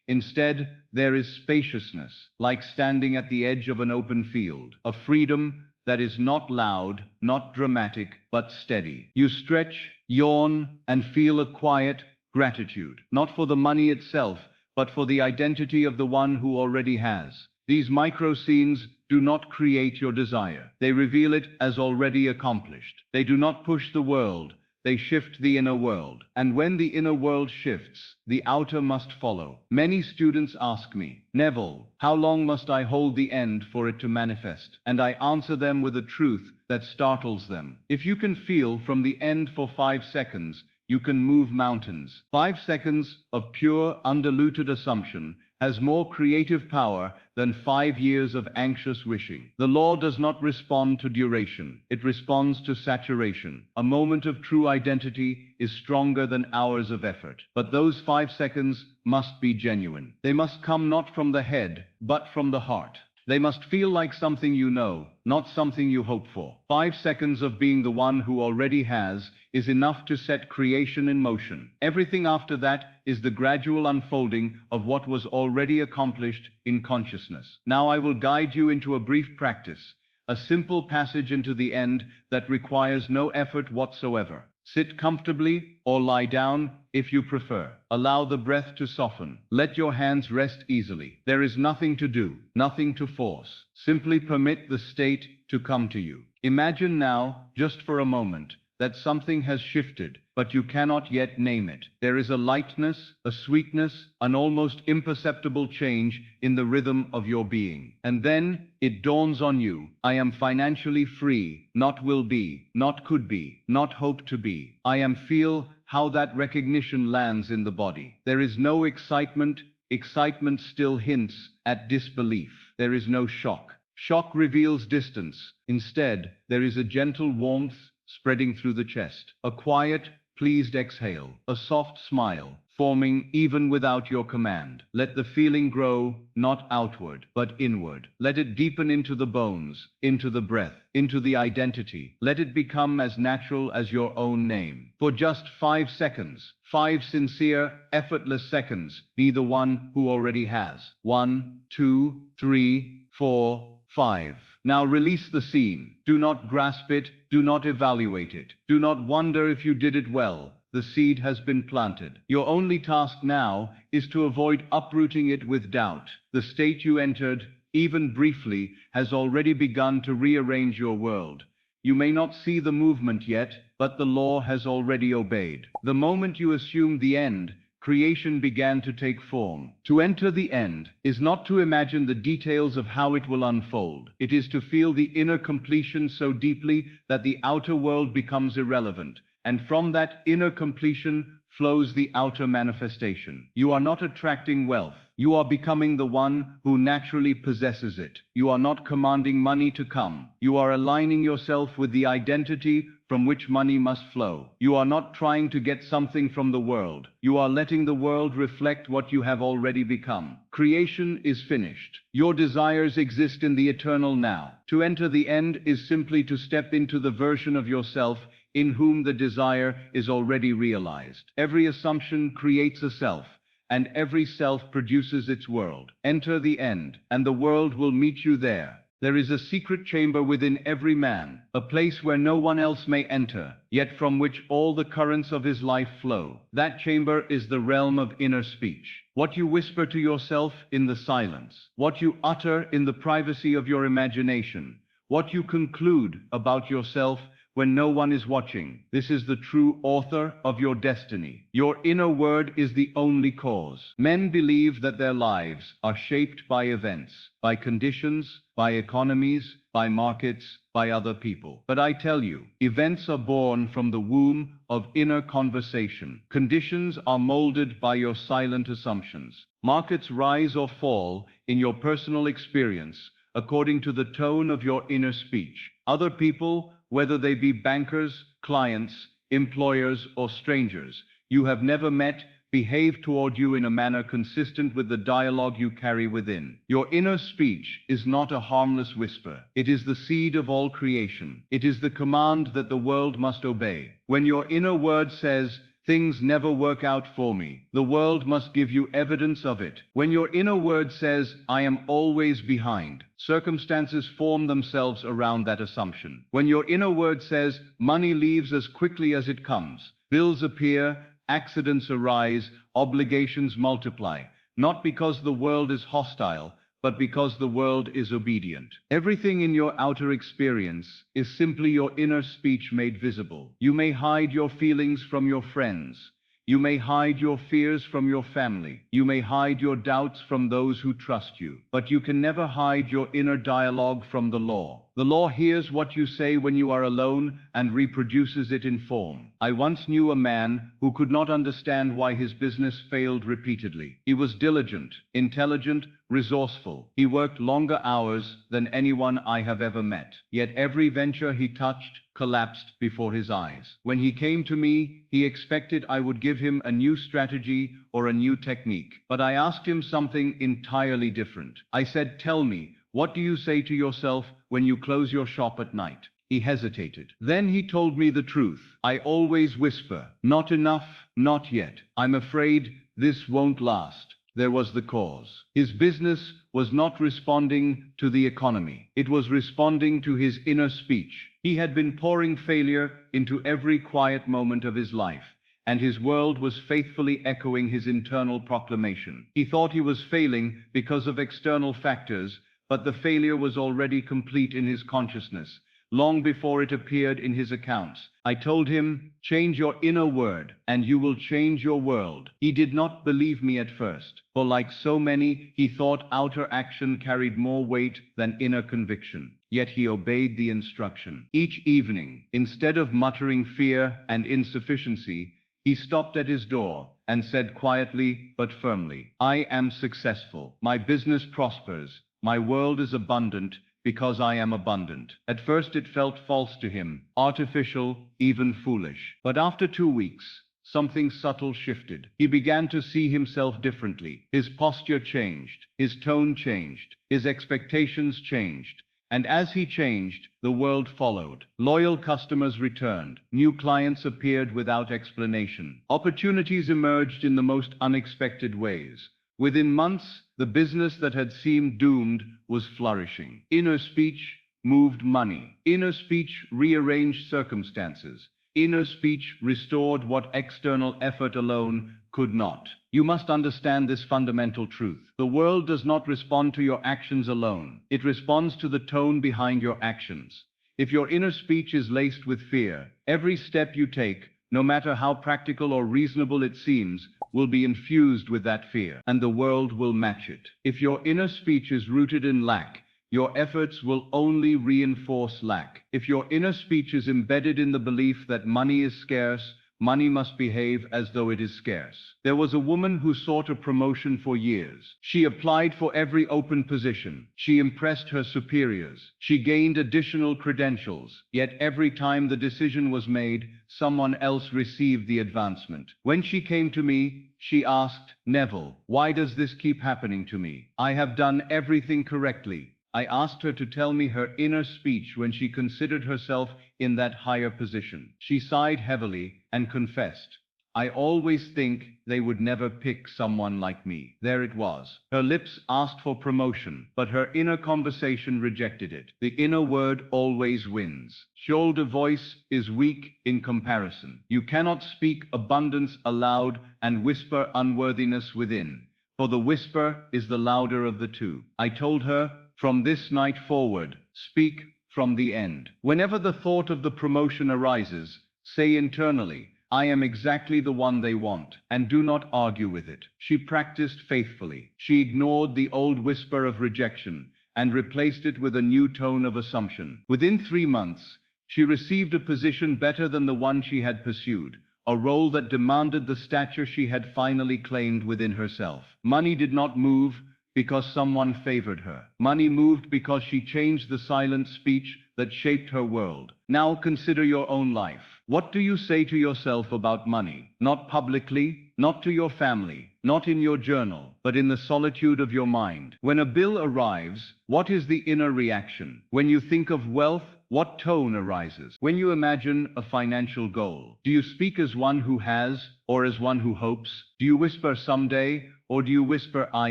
Instead, there is spaciousness, like standing at the edge of an open field, a freedom that is not loud, not dramatic, but steady. You stretch, yawn, and feel a quiet gratitude, not for the money itself, but for the identity of the one who already has. These micro scenes do not create your desire. They reveal it as already accomplished. They do not push the world. They shift the inner world. And when the inner world shifts, the outer must follow. Many students ask me, Neville, how long must I hold the end for it to manifest? And I answer them with a truth that startles them. If you can feel from the end for 5 seconds, you can move mountains. 5 seconds of pure, undiluted assumption has more creative power than 5 years of anxious wishing. The law does not respond to duration. It responds to saturation. A moment of true identity is stronger than hours of effort. But those 5 seconds must be genuine. They must come not from the head, but from the heart. They must feel like something you know, not something you hope for. 5 seconds of being the one who already has is enough to set creation in motion. Everything after that is the gradual unfolding of what was already accomplished in consciousness. Now I will guide you into a brief practice, a simple passage into the end that requires no effort whatsoever. Sit comfortably or lie down if you prefer. Allow the breath to soften. Let your hands rest easily. There is nothing to do, nothing to force. Simply permit the state to come to you. Imagine now, just for a moment, that something has shifted, but you cannot yet name it. There is a lightness, a sweetness, an almost imperceptible change in the rhythm of your being. And then it dawns on you, I am financially free, not will be, not could be, not hope to be. I am feel how that recognition lands in the body. There is no excitement. Excitement still hints at disbelief. There is no shock. Shock reveals distance. Instead, there is a gentle warmth spreading through the chest. A quiet, pleased exhale. A soft smile. forming even without your command. Let the feeling grow, not outward, but inward. Let it deepen into the bones, into the breath, into the identity. Let it become as natural as your own name. For just 5 seconds, 5 sincere, effortless seconds, be the one who already has. 1, 2, 3, 4, 5. Now release the scene. Do not grasp it, do not evaluate it. Do not wonder if you did it well. The seed has been planted. Your only task now is to avoid uprooting it with doubt. The state you entered, even briefly, has already begun to rearrange your world. You may not see the movement yet, but the law has already obeyed. The moment you assumed the end, creation began to take form. To enter the end is not to imagine the details of how it will unfold. It is to feel the inner completion so deeply that the outer world becomes irrelevant. And from that inner completion flows the outer manifestation. You are not attracting wealth. You are becoming the one who naturally possesses it. You are not commanding money to come. You are aligning yourself with the identity from which money must flow. You are not trying to get something from the world. You are letting the world reflect what you have already become. Creation is finished. Your desires exist in the eternal now. To enter the end is simply to step into the version of yourself in whom the desire is already realized. Every assumption creates a self, and every self produces its world. Enter the end, and the world will meet you there. There is a secret chamber within every man, a place where no one else may enter, yet from which all the currents of his life flow. That chamber is the realm of inner speech. What you whisper to yourself in the silence, what you utter in the privacy of your imagination, what you conclude about yourself when no one is watching. This is the true author of your destiny. Your inner word is the only cause. Men believe that their lives are shaped by events, by conditions, by economies, by markets, by other people. But I tell you, events are born from the womb of inner conversation. Conditions are molded by your silent assumptions. Markets rise or fall in your personal experience according to the tone of your inner speech. Other people, whether they be bankers, clients, employers, or strangers you have never met, behave toward you in a manner consistent with the dialogue you carry within. Your inner speech is not a harmless whisper. It is the seed of all creation. It is the command that the world must obey. When your inner word says, "Things never work out for me," the world must give you evidence of it. When your inner word says, "I am always behind," circumstances form themselves around that assumption. When your inner word says, "Money leaves as quickly as it comes," bills appear, accidents arise, obligations multiply, not because the world is hostile, but because the world is obedient. Everything in your outer experience is simply your inner speech made visible. You may hide your feelings from your friends. You may hide your fears from your family. You may hide your doubts from those who trust you. But you can never hide your inner dialogue from the law. The law hears what you say when you are alone and reproduces it in form. I once knew a man who could not understand why his business failed repeatedly. He was diligent, intelligent, resourceful. He worked longer hours than anyone I have ever met. Yet every venture he touched collapsed before his eyes. When he came to me, he expected I would give him a new strategy or a new technique. But I asked him something entirely different. I said, "Tell me, what do you say to yourself when you close your shop at night?" He hesitated. Then he told me the truth. "I always whisper, 'Not enough, not yet. I'm afraid this won't last.'" There was the cause. His business was not responding to the economy. It was responding to his inner speech. He had been pouring failure into every quiet moment of his life, and his world was faithfully echoing his internal proclamation. He thought he was failing because of external factors, but the failure was already complete in his consciousness, long before it appeared in his accounts. I told him, "Change your inner word, and you will change your world." He did not believe me at first, for like so many, he thought outer action carried more weight than inner conviction. Yet he obeyed the instruction. Each evening, instead of muttering fear and insufficiency, he stopped at his door and said quietly but firmly, "I am successful. My business prospers. My world is abundant because I am abundant." At first it felt false to him, artificial, even foolish. But after 2 weeks, something subtle shifted. He began to see himself differently. His posture changed. His tone changed. His expectations changed. And as he changed, the world followed. Loyal customers returned. New clients appeared without explanation. Opportunities emerged in the most unexpected ways. Within months, the business that had seemed doomed was flourishing. Inner speech moved money. Inner speech rearranged circumstances. Inner speech restored what external effort alone could not. You must understand this fundamental truth. The world does not respond to your actions alone. It responds to the tone behind your actions. If your inner speech is laced with fear, every step you take, no matter how practical or reasonable it seems, will be infused with that fear, and the world will match it. If your inner speech is rooted in lack, your efforts will only reinforce lack. If your inner speech is embedded in the belief that money is scarce, money must behave as though it is scarce. There was a woman who sought a promotion for years. She applied for every open position. She impressed her superiors. She gained additional credentials. Yet every time the decision was made, someone else received the advancement. When she came to me, she asked, "Neville, why does this keep happening to me? I have done everything correctly." I asked her to tell me her inner speech when she considered herself in that higher position. She sighed heavily and confessed, "I always think they would never pick someone like me." There it was. Her lips asked for promotion, but her inner conversation rejected it. The inner word always wins. Shoulder voice is weak in comparison. You cannot speak abundance aloud and whisper unworthiness within, for the whisper is the louder of the two. I told her, "From this night forward, speak from the end. Whenever the thought of the promotion arises, say internally, 'I am exactly the one they want,' and do not argue with it." She practiced faithfully. She ignored the old whisper of rejection and replaced it with a new tone of assumption. Within 3 months, she received a position better than the one she had pursued, a role that demanded the stature she had finally claimed within herself. Money did not move because someone favored her. Money moved because she changed the silent speech that shaped her world. Now consider your own life. What do you say to yourself about money? Not publicly, not to your family, not in your journal, but in the solitude of your mind. When a bill arrives, what is the inner reaction? When you think of wealth, what tone arises? When you imagine a financial goal, do you speak as one who has or as one who hopes? Do you whisper someday, or do you whisper "I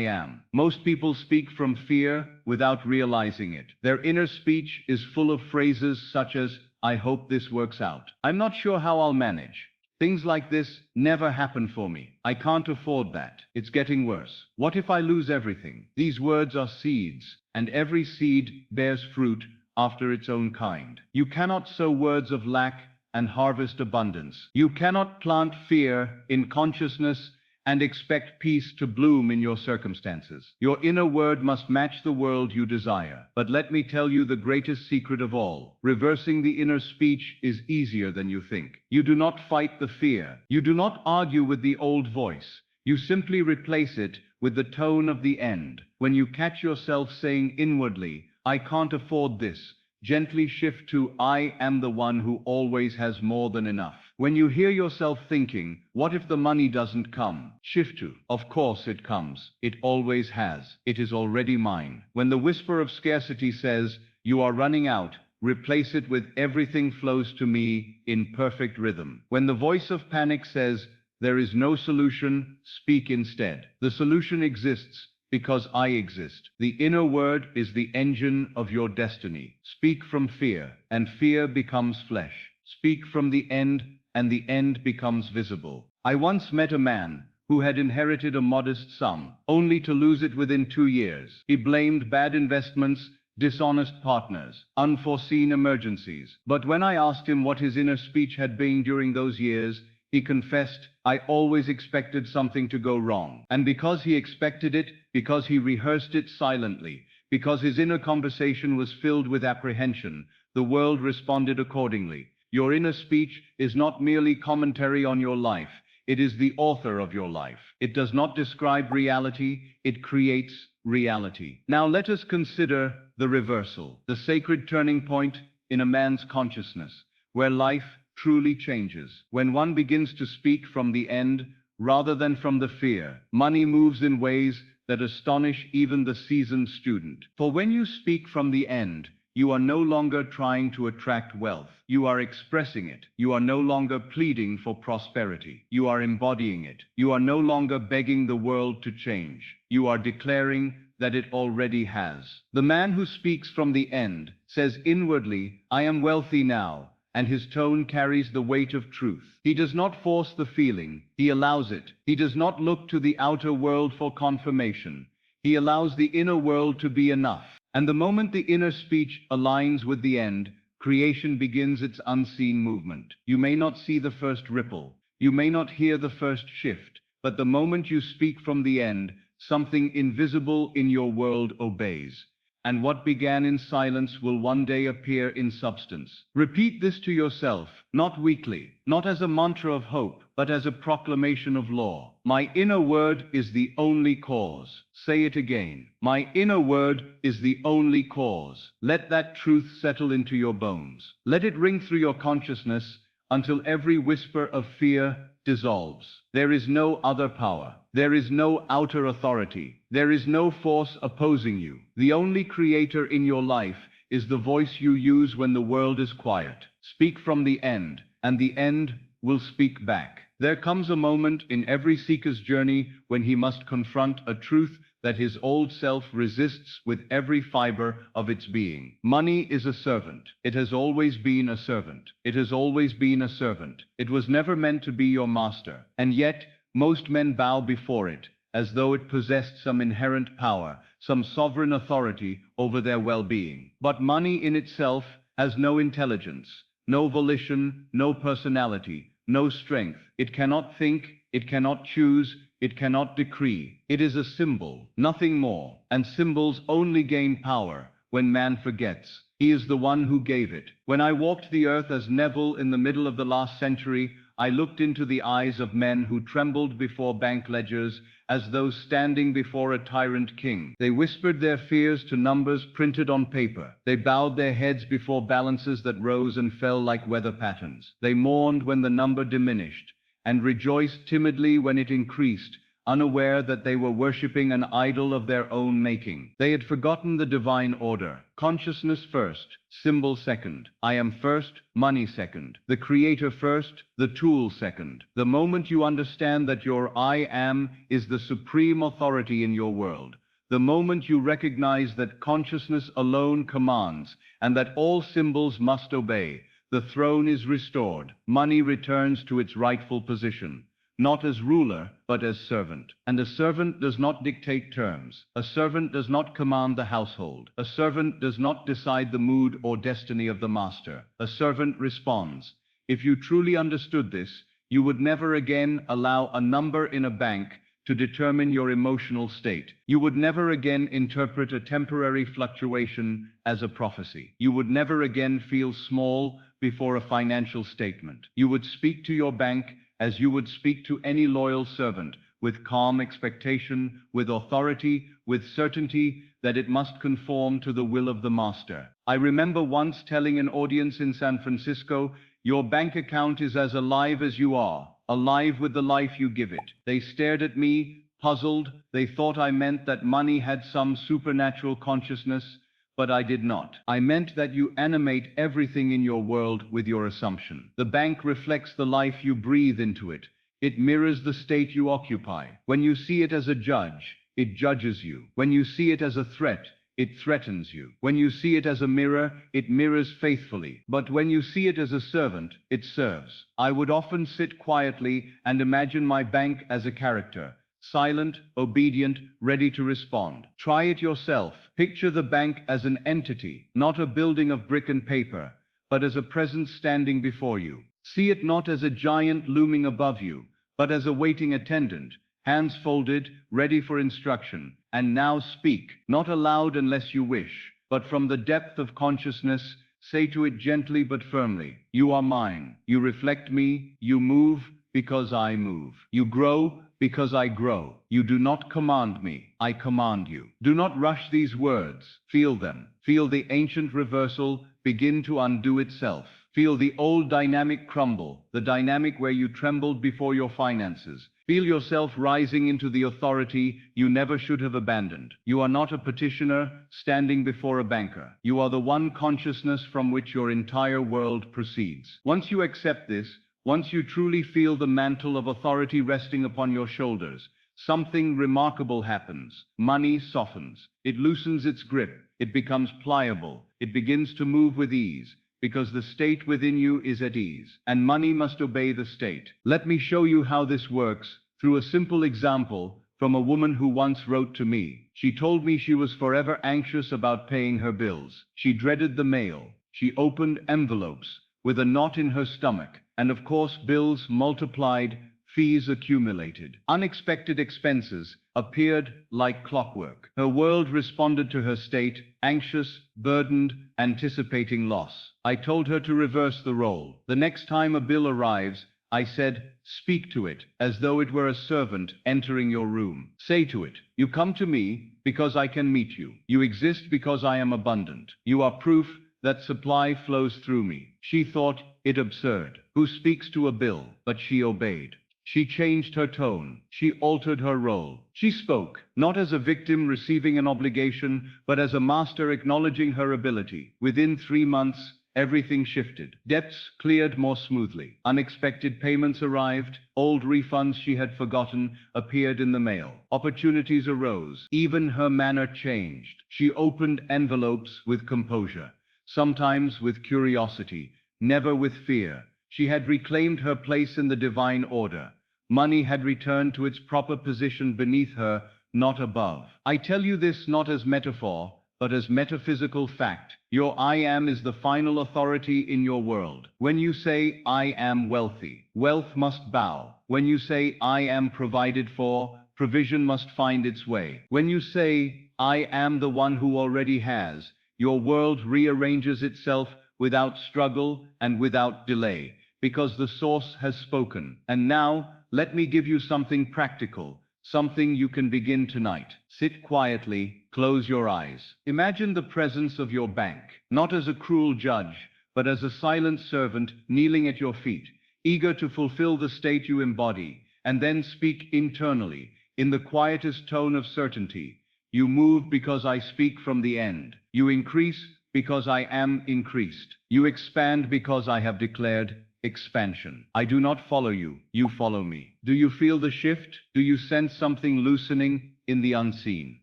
am"? Most people speak from fear without realizing it. Their inner speech is full of phrases such as, "I hope this works out. I'm not sure how I'll manage. Things like this never happen for me. I can't afford that. It's getting worse. What if I lose everything?" These words are seeds, and every seed bears fruit after its own kind. You cannot sow words of lack and harvest abundance. You cannot plant fear in consciousness and expect peace to bloom in your circumstances. Your inner word must match the world you desire. But let me tell you the greatest secret of all. Reversing the inner speech is easier than you think. You do not fight the fear. You do not argue with the old voice. You simply replace it with the tone of the end. When you catch yourself saying inwardly, "I can't afford this," gently shift to "I am the one who always has more than enough." When you hear yourself thinking, "What if the money doesn't come?" shift to, "Of course it comes. It always has. It is already mine." When the whisper of scarcity says, "You are running out," replace it with "Everything flows to me in perfect rhythm." When the voice of panic says, "There is no solution," speak instead, "The solution exists because I exist." The inner word is the engine of your destiny. Speak from fear, and fear becomes flesh. Speak from the end, and the end becomes visible. I once met a man who had inherited a modest sum, only to lose it within 2 years. He blamed bad investments, dishonest partners, unforeseen emergencies. But when I asked him what his inner speech had been during those years, he confessed, "I always expected something to go wrong." And because he expected it, because he rehearsed it silently, because his inner conversation was filled with apprehension, the world responded accordingly. Your inner speech is not merely commentary on your life. It is the author of your life. It does not describe reality, it creates reality. Now let us consider the reversal, the sacred turning point in a man's consciousness, where life truly changes. When one begins to speak from the end rather than from the fear, money moves in ways that astonish even the seasoned student. For when you speak from the end, you are no longer trying to attract wealth. You are expressing it. You are no longer pleading for prosperity. You are embodying it. You are no longer begging the world to change. You are declaring that it already has. The man who speaks from the end says inwardly, I am wealthy now, and his tone carries the weight of truth. He does not force the feeling, he allows it. He does not look to the outer world for confirmation. He allows the inner world to be enough. And the moment the inner speech aligns with the end, creation begins its unseen movement. You may not see the first ripple, you may not hear the first shift, but the moment you speak from the end, something invisible in your world obeys. And what began in silence will one day appear in substance. Repeat this to yourself, not weakly, not as a mantra of hope, but as a proclamation of law. My inner word is the only cause. Say it again. My inner word is the only cause. Let that truth settle into your bones. Let it ring through your consciousness until every whisper of fear dissolves. There is no other power. There is no outer authority. There is no force opposing you. The only creator in your life is the voice you use when the world is quiet. Speak from the end, and the end will speak back. There comes a moment in every seeker's journey when he must confront a truth that his old self resists with every fiber of its being. Money is a servant. It has always been a servant. It has always been a servant. It was never meant to be your master. And yet, most men bow before it, as though it possessed some inherent power, some sovereign authority over their well-being. But money in itself has no intelligence, no volition, no personality, no strength. It cannot think, it cannot choose, it cannot decree. It is a symbol, nothing more. And symbols only gain power when man forgets he is the one who gave it. When I walked the earth as Neville in the middle of the last century, I looked into the eyes of men who trembled before bank ledgers as though standing before a tyrant king. They whispered their fears to numbers printed on paper. They bowed their heads before balances that rose and fell like weather patterns. They mourned when the number diminished and rejoiced timidly when it increased, unaware that they were worshipping an idol of their own making. They had forgotten the divine order. Consciousness first, symbol second. I am first, money second. The creator first, the tool second. The moment you understand that your I am is the supreme authority in your world, the moment you recognize that consciousness alone commands and that all symbols must obey, the throne is restored. Money returns to its rightful position, not as ruler, but as servant. And a servant does not dictate terms. A servant does not command the household. A servant does not decide the mood or destiny of the master. A servant responds. If you truly understood this, you would never again allow a number in a bank to determine your emotional state. You would never again interpret a temporary fluctuation as a prophecy. You would never again feel small before a financial statement. You would speak to your bank as you would speak to any loyal servant, with calm expectation, with authority, with certainty that it must conform to the will of the master. I remember once telling an audience in San Francisco, your bank account is as alive as you are, alive with the life you give it. They stared at me, puzzled. They thought I meant that money had some supernatural consciousness, but I did not. I meant that you animate everything in your world with your assumption. The bank reflects the life you breathe into it. It mirrors the state you occupy. When you see it as a judge, it judges you. When you see it as a threat, it threatens you. When you see it as a mirror, it mirrors faithfully. But when you see it as a servant, it serves. I would often sit quietly and imagine my bank as a character, silent, obedient, ready to respond. Try it yourself. Picture the bank as an entity, not a building of brick and paper, but as a presence standing before you. See it not as a giant looming above you, but as a waiting attendant, hands folded, ready for instruction. And now speak, not aloud unless you wish, but from the depth of consciousness, say to it gently but firmly, you are mine. You reflect me. You move because I move. You grow because I grow. You do not command me, I command you. Do not rush these words. Feel them. Feel the ancient reversal begin to undo itself. Feel the old dynamic crumble, the dynamic where you trembled before your finances. Feel yourself rising into the authority you never should have abandoned. You are not a petitioner standing before a banker. You are the one consciousness from which your entire world proceeds. Once you accept this, once you truly feel the mantle of authority resting upon your shoulders, something remarkable happens. Money softens. It loosens its grip. It becomes pliable. It begins to move with ease, because the state within you is at ease, and money must obey the state. Let me show you how this works through a simple example from a woman who once wrote to me. She told me she was forever anxious about paying her bills. She dreaded the mail. She opened envelopes with a knot in her stomach, and of course bills multiplied, fees accumulated. Unexpected expenses appeared like clockwork. Her world responded to her state, anxious, burdened, anticipating loss. I told her to reverse the role. The next time a bill arrives, I said, speak to it, as though it were a servant entering your room. Say to it, you come to me because I can meet you. You exist because I am abundant. You are proof that supply flows through me. She thought it absurd. Who speaks to a bill? But she obeyed. She changed her tone. She altered her role. She spoke, not as a victim receiving an obligation, but as a master acknowledging her ability. Within 3 months, everything shifted. Debts cleared more smoothly. Unexpected payments arrived. Old refunds she had forgotten appeared in the mail. Opportunities arose. Even her manner changed. She opened envelopes with composure, sometimes with curiosity, never with fear. She had reclaimed her place in the divine order. Money had returned to its proper position beneath her, not above. I tell you this not as metaphor, but as metaphysical fact. Your I am is the final authority in your world. When you say, I am wealthy, wealth must bow. When you say, I am provided for, provision must find its way. When you say, I am the one who already has, your world rearranges itself without struggle and without delay, because the source has spoken. And now, let me give you something practical, something you can begin tonight. Sit quietly, close your eyes. Imagine the presence of your bank, not as a cruel judge, but as a silent servant kneeling at your feet, eager to fulfill the state you embody, and then speak internally, in the quietest tone of certainty. You move because I speak from the end. You increase because I am increased. You expand because I have declared expansion. I do not follow you, you follow me. Do you feel the shift? Do you sense something loosening in the unseen?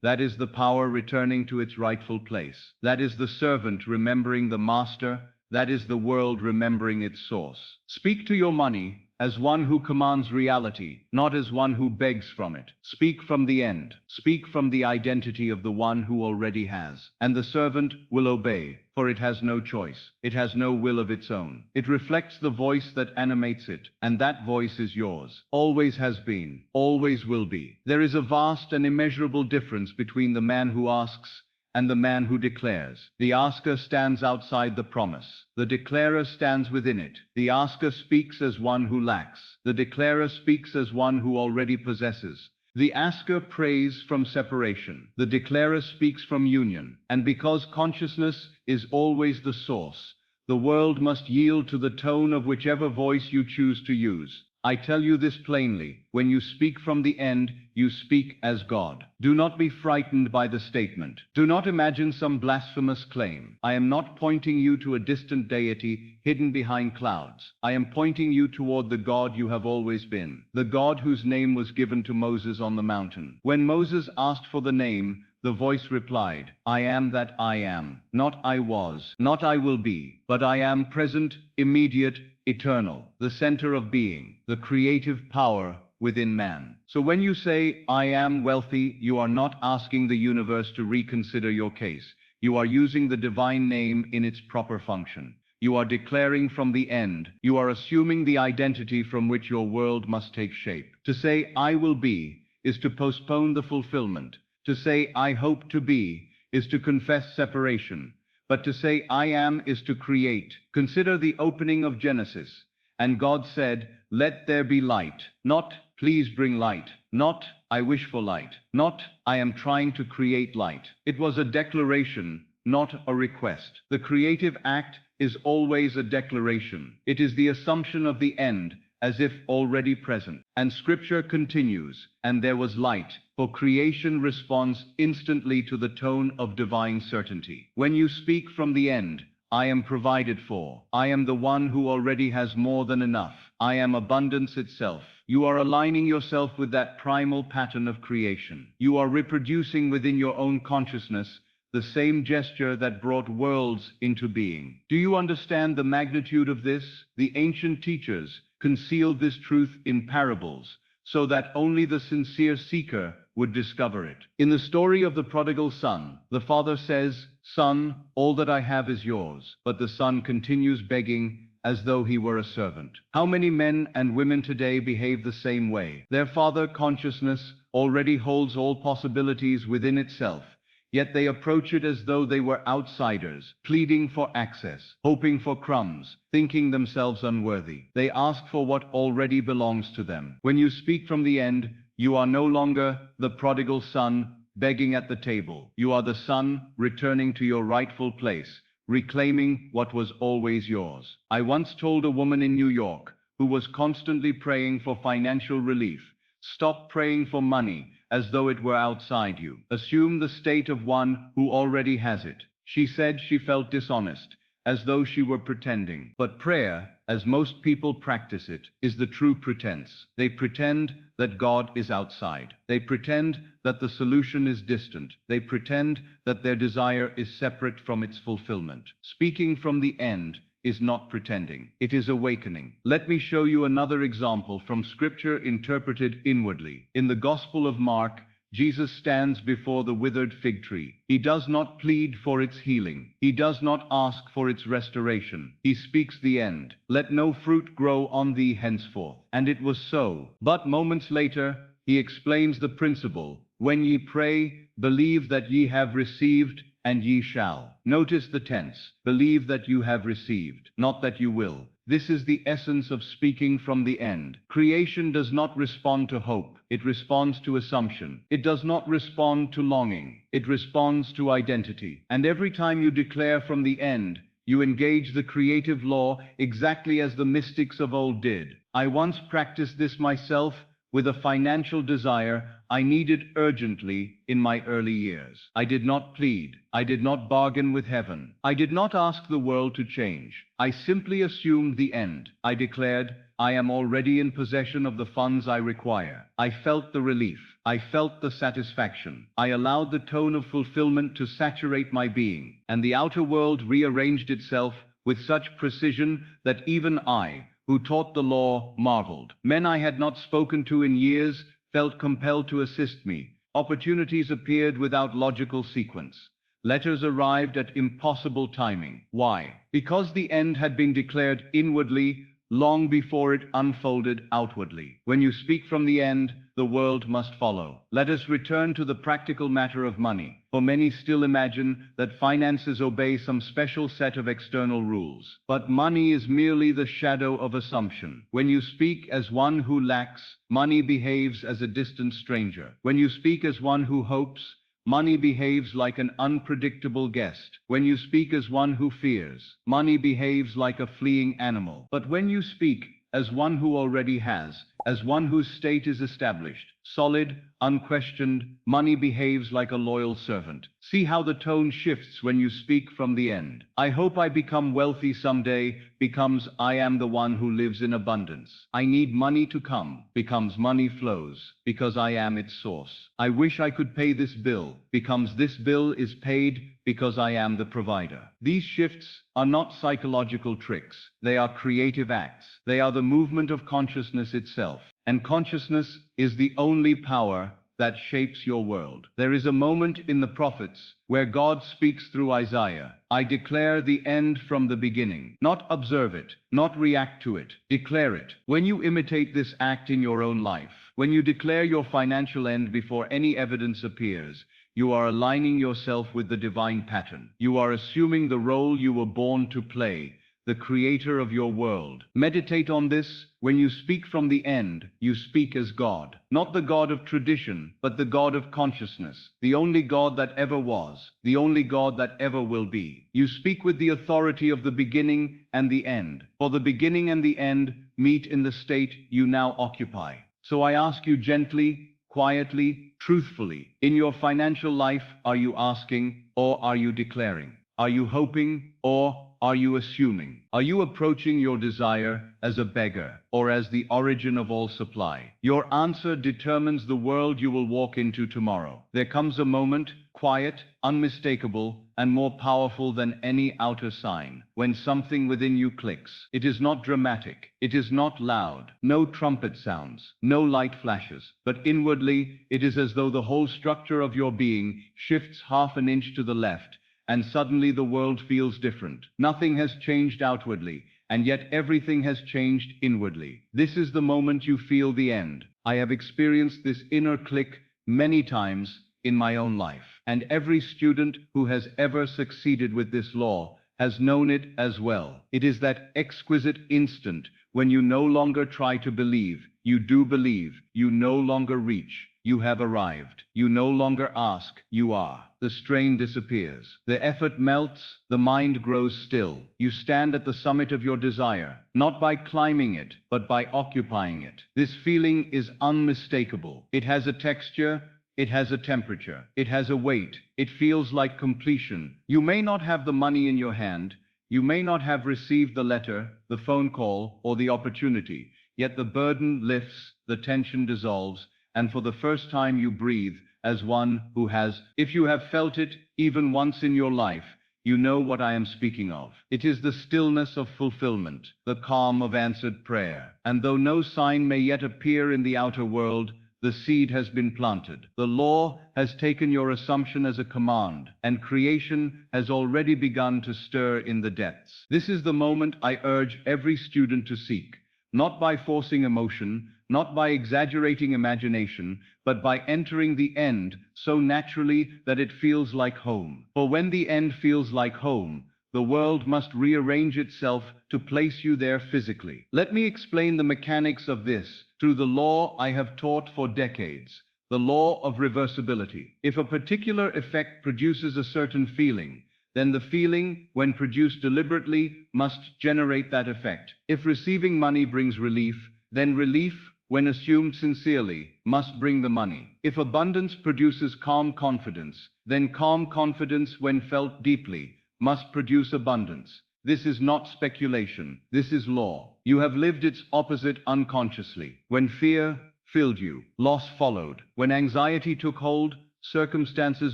That is the power returning to its rightful place. That is the servant remembering the master. That is the world remembering its source. Speak to your money as one who commands reality, not as one who begs from it. Speak from the end. Speak from the identity of the one who already has. And the servant will obey, for it has no choice. It has no will of its own. It reflects the voice that animates it, and that voice is yours. Always has been, always will be. There is a vast and immeasurable difference between the man who asks and the man who declares. The asker stands outside the promise. The declarer stands within it. The asker speaks as one who lacks. The declarer speaks as one who already possesses. The asker prays from separation. The declarer speaks from union. And because consciousness is always the source, the world must yield to the tone of whichever voice you choose to use. I tell you this plainly, when you speak from the end, you speak as God. Do not be frightened by the statement. Do not imagine some blasphemous claim. I am not pointing you to a distant deity hidden behind clouds. I am pointing you toward the God you have always been, the God whose name was given to Moses on the mountain. When Moses asked for the name, the voice replied, I am that I am, not I was, not I will be, but I am present, immediate, eternal, the center of being, the creative power within man. So when you say, I am wealthy, you are not asking the universe to reconsider your case. You are using the divine name in its proper function. You are declaring from the end. You are assuming the identity from which your world must take shape. To say, I will be, is to postpone the fulfillment. To say, I hope to be, is to confess separation. But to say, I am, is to create. Consider the opening of Genesis. And God said, let there be light. Not, please bring light. Not, I wish for light. Not, I am trying to create light. It was a declaration, not a request. The creative act is always a declaration. It is the assumption of the end as if already present. And scripture continues, and there was light, for creation responds instantly to the tone of divine certainty. When you speak from the end, I am provided for. I am the one who already has more than enough. I am abundance itself. You are aligning yourself with that primal pattern of creation. You are reproducing within your own consciousness the same gesture that brought worlds into being. Do you understand the magnitude of this? The ancient teachers concealed this truth in parables, so that only the sincere seeker would discover it. In the story of the prodigal son, the father says, "Son, all that I have is yours." But the son continues begging as though he were a servant. How many men and women today behave the same way? Their father consciousness already holds all possibilities within itself, yet they approach it as though they were outsiders, pleading for access, hoping for crumbs, thinking themselves unworthy. They ask for what already belongs to them. When you speak from the end, you are no longer the prodigal son begging at the table. You are the son returning to your rightful place, reclaiming what was always yours. I once told a woman in New York who was constantly praying for financial relief, "Stop praying for money as though it were outside you. Assume the state of one who already has it." She said she felt dishonest, as though she were pretending. But prayer, as most people practice it, is the true pretense. They pretend that God is outside. They pretend that the solution is distant. They pretend that their desire is separate from its fulfillment. Speaking from the end is not pretending. It is awakening. Let me show you another example from scripture interpreted inwardly. In the Gospel of Mark, Jesus stands before the withered fig tree. He does not plead for its healing. He does not ask for its restoration. He speaks the end. "Let no fruit grow on thee henceforth." And it was so. But moments later, he explains the principle. "When ye pray, believe that ye have received, and ye shall." Notice the tense. Believe that you have received, not that you will. This is the essence of speaking from the end. Creation does not respond to hope. It responds to assumption. It does not respond to longing. It responds to identity. And every time you declare from the end, you engage the creative law exactly as the mystics of old did. I once practiced this myself with a financial desire I needed urgently in my early years. I did not plead. I did not bargain with heaven. I did not ask the world to change. I simply assumed the end. I declared, "I am already in possession of the funds I require." I felt the relief. I felt the satisfaction. I allowed the tone of fulfillment to saturate my being, and the outer world rearranged itself with such precision that even I, who taught the law, marveled. Men I had not spoken to in years felt compelled to assist me. Opportunities appeared without logical sequence. Letters arrived at impossible timing. Why? Because the end had been declared inwardly long before it unfolded outwardly. When you speak from the end, the world must follow. Let us return to the practical matter of money. For many still imagine that finances obey some special set of external rules. But money is merely the shadow of assumption. When you speak as one who lacks, money behaves as a distant stranger. When you speak as one who hopes, money behaves like an unpredictable guest. When you speak as one who fears, money behaves like a fleeing animal. But when you speak as one who already has, as one whose state is established, solid, unquestioned, money behaves like a loyal servant. See how the tone shifts when you speak from the end. "I hope I become wealthy someday" becomes "I am the one who lives in abundance." "I need money to come" becomes "money flows because I am its source." "I wish I could pay this bill" becomes "this bill is paid because I am the provider." These shifts are not psychological tricks. They are creative acts. They are the movement of consciousness itself. And consciousness is the only power that shapes your world. There is a moment in the prophets where God speaks through Isaiah. "I declare the end from the beginning." Not observe it, not react to it. Declare it. When you imitate this act in your own life, when you declare your financial end before any evidence appears, you are aligning yourself with the divine pattern. You are assuming the role you were born to play, the creator of your world. Meditate on this. When you speak from the end, you speak as God. Not the God of tradition, but the God of consciousness. The only God that ever was. The only God that ever will be. You speak with the authority of the beginning and the end. For the beginning and the end meet in the state you now occupy. So I ask you gently, quietly, truthfully, in your financial life, are you asking or are you declaring? Are you hoping or are you assuming? Are you approaching your desire as a beggar or as the origin of all supply? Your answer determines the world you will walk into tomorrow. There comes a moment, quiet, unmistakable, and more powerful than any outer sign, when something within you clicks. It is not dramatic. It is not loud. No trumpet sounds. No light flashes. But inwardly, it is as though the whole structure of your being shifts half an inch to the left, and suddenly the world feels different. Nothing has changed outwardly, and yet everything has changed inwardly. This is the moment you feel the end. I have experienced this inner click many times in my own life, and every student who has ever succeeded with this law has known it as well. It is that exquisite instant when you no longer try to believe, you do believe, you no longer reach, you have arrived. You no longer ask, you are. The strain disappears. The effort melts, the mind grows still. You stand at the summit of your desire, not by climbing it, but by occupying it. This feeling is unmistakable. It has a texture, it has a temperature, it has a weight. It feels like completion. You may not have the money in your hand, you may not have received the letter, the phone call, or the opportunity, yet the burden lifts, the tension dissolves, and for the first time you breathe as one who has. If you have felt it even once in your life, you know what I am speaking of. It is the stillness of fulfillment, the calm of answered prayer. And though no sign may yet appear in the outer world, the seed has been planted. The law has taken your assumption as a command, and creation has already begun to stir in the depths. This is the moment I urge every student to seek, not by forcing emotion, not by exaggerating imagination, but by entering the end so naturally that it feels like home. For when the end feels like home, the world must rearrange itself to place you there physically. Let me explain the mechanics of this through the law I have taught for decades, the law of reversibility. If a particular effect produces a certain feeling, then the feeling, when produced deliberately, must generate that effect. If receiving money brings relief, then relief, when assumed sincerely, must bring the money. If abundance produces calm confidence, then calm confidence, when felt deeply, must produce abundance. This is not speculation. This is law. You have lived its opposite unconsciously. When fear filled you, loss followed. When anxiety took hold, circumstances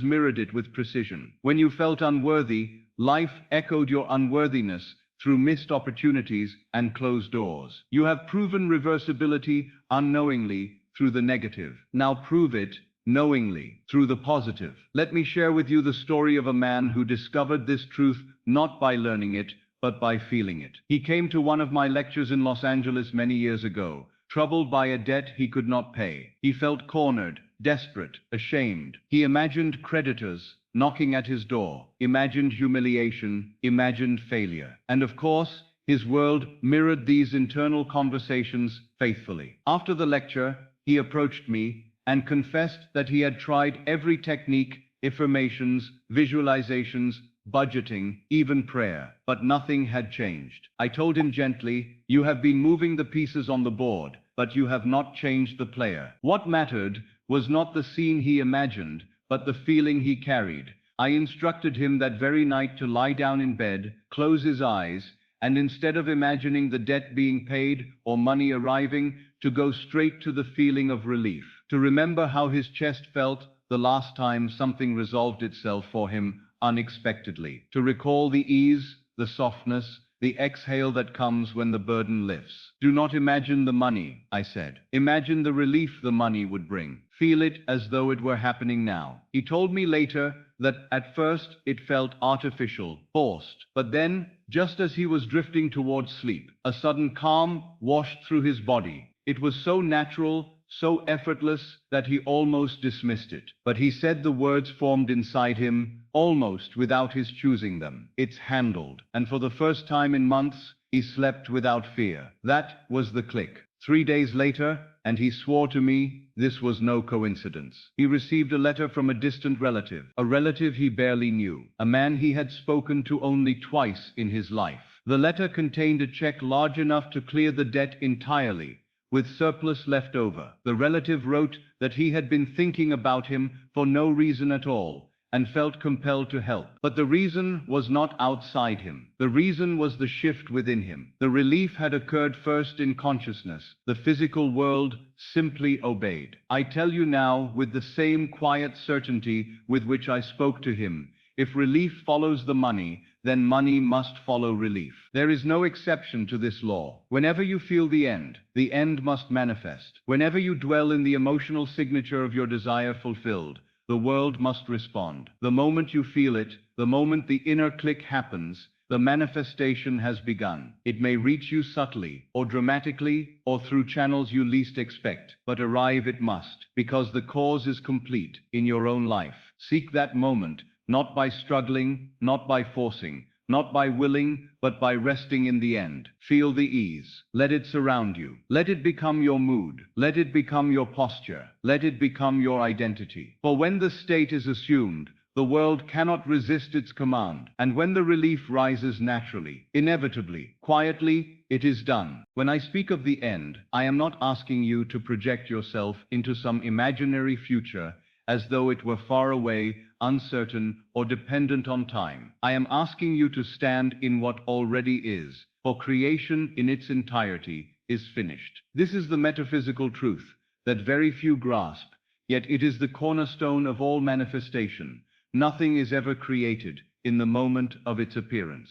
mirrored it with precision. When you felt unworthy, life echoed your unworthiness through missed opportunities and closed doors. You have proven reversibility unknowingly through the negative. Now prove it knowingly through the positive. Let me share with you the story of a man who discovered this truth not by learning it, but by feeling it. He came to one of my lectures in Los Angeles many years ago, troubled by a debt he could not pay. He felt cornered, desperate, ashamed. He imagined creditors knocking at his door, imagined humiliation, imagined failure. And of course, his world mirrored these internal conversations faithfully. After the lecture, he approached me and confessed that he had tried every technique, affirmations, visualizations, budgeting, even prayer, but nothing had changed. I told him gently, "You have been moving the pieces on the board, but you have not changed the player." What mattered was not the scene he imagined, but the feeling he carried. I instructed him that very night to lie down in bed, close his eyes, and instead of imagining the debt being paid or money arriving, to go straight to the feeling of relief, to remember how his chest felt the last time something resolved itself for him unexpectedly, to recall the ease, the softness, the exhale that comes when the burden lifts. Do not imagine the money, I said. Imagine the relief the money would bring. Feel it as though it were happening now. He told me later that at first it felt artificial, forced. But then, just as he was drifting towards sleep, a sudden calm washed through his body. It was so natural, so effortless that he almost dismissed it. But he said the words formed inside him, almost without his choosing them. It's handled. And for the first time in months, he slept without fear. That was the click. 3 days later, and he swore to me this was no coincidence. He received a letter from a distant relative, a relative he barely knew, a man he had spoken to only twice in his life. The letter contained a check large enough to clear the debt entirely, with surplus left over. The relative wrote that he had been thinking about him for no reason at all, and felt compelled to help. But the reason was not outside him. The reason was the shift within him. The relief had occurred first in consciousness. The physical world simply obeyed. I tell you now, with the same quiet certainty with which I spoke to him, if relief follows the money, then money must follow relief. There is no exception to this law. Whenever you feel the end must manifest. Whenever you dwell in the emotional signature of your desire fulfilled, the world must respond. The moment you feel it, the moment the inner click happens, the manifestation has begun. It may reach you subtly, or dramatically, or through channels you least expect, but arrive it must, because the cause is complete in your own life. Seek that moment, not by struggling, not by forcing, not by willing, but by resting in the end. Feel the ease. Let it surround you. Let it become your mood. Let it become your posture. Let it become your identity. For when the state is assumed, the world cannot resist its command. And when the relief rises naturally, inevitably, quietly, it is done. When I speak of the end, I am not asking you to project yourself into some imaginary future as though it were far away, uncertain, or dependent on time. I am asking you to stand in what already is, for creation in its entirety is finished. This is the metaphysical truth that very few grasp, yet it is the cornerstone of all manifestation. Nothing is ever created in the moment of its appearance.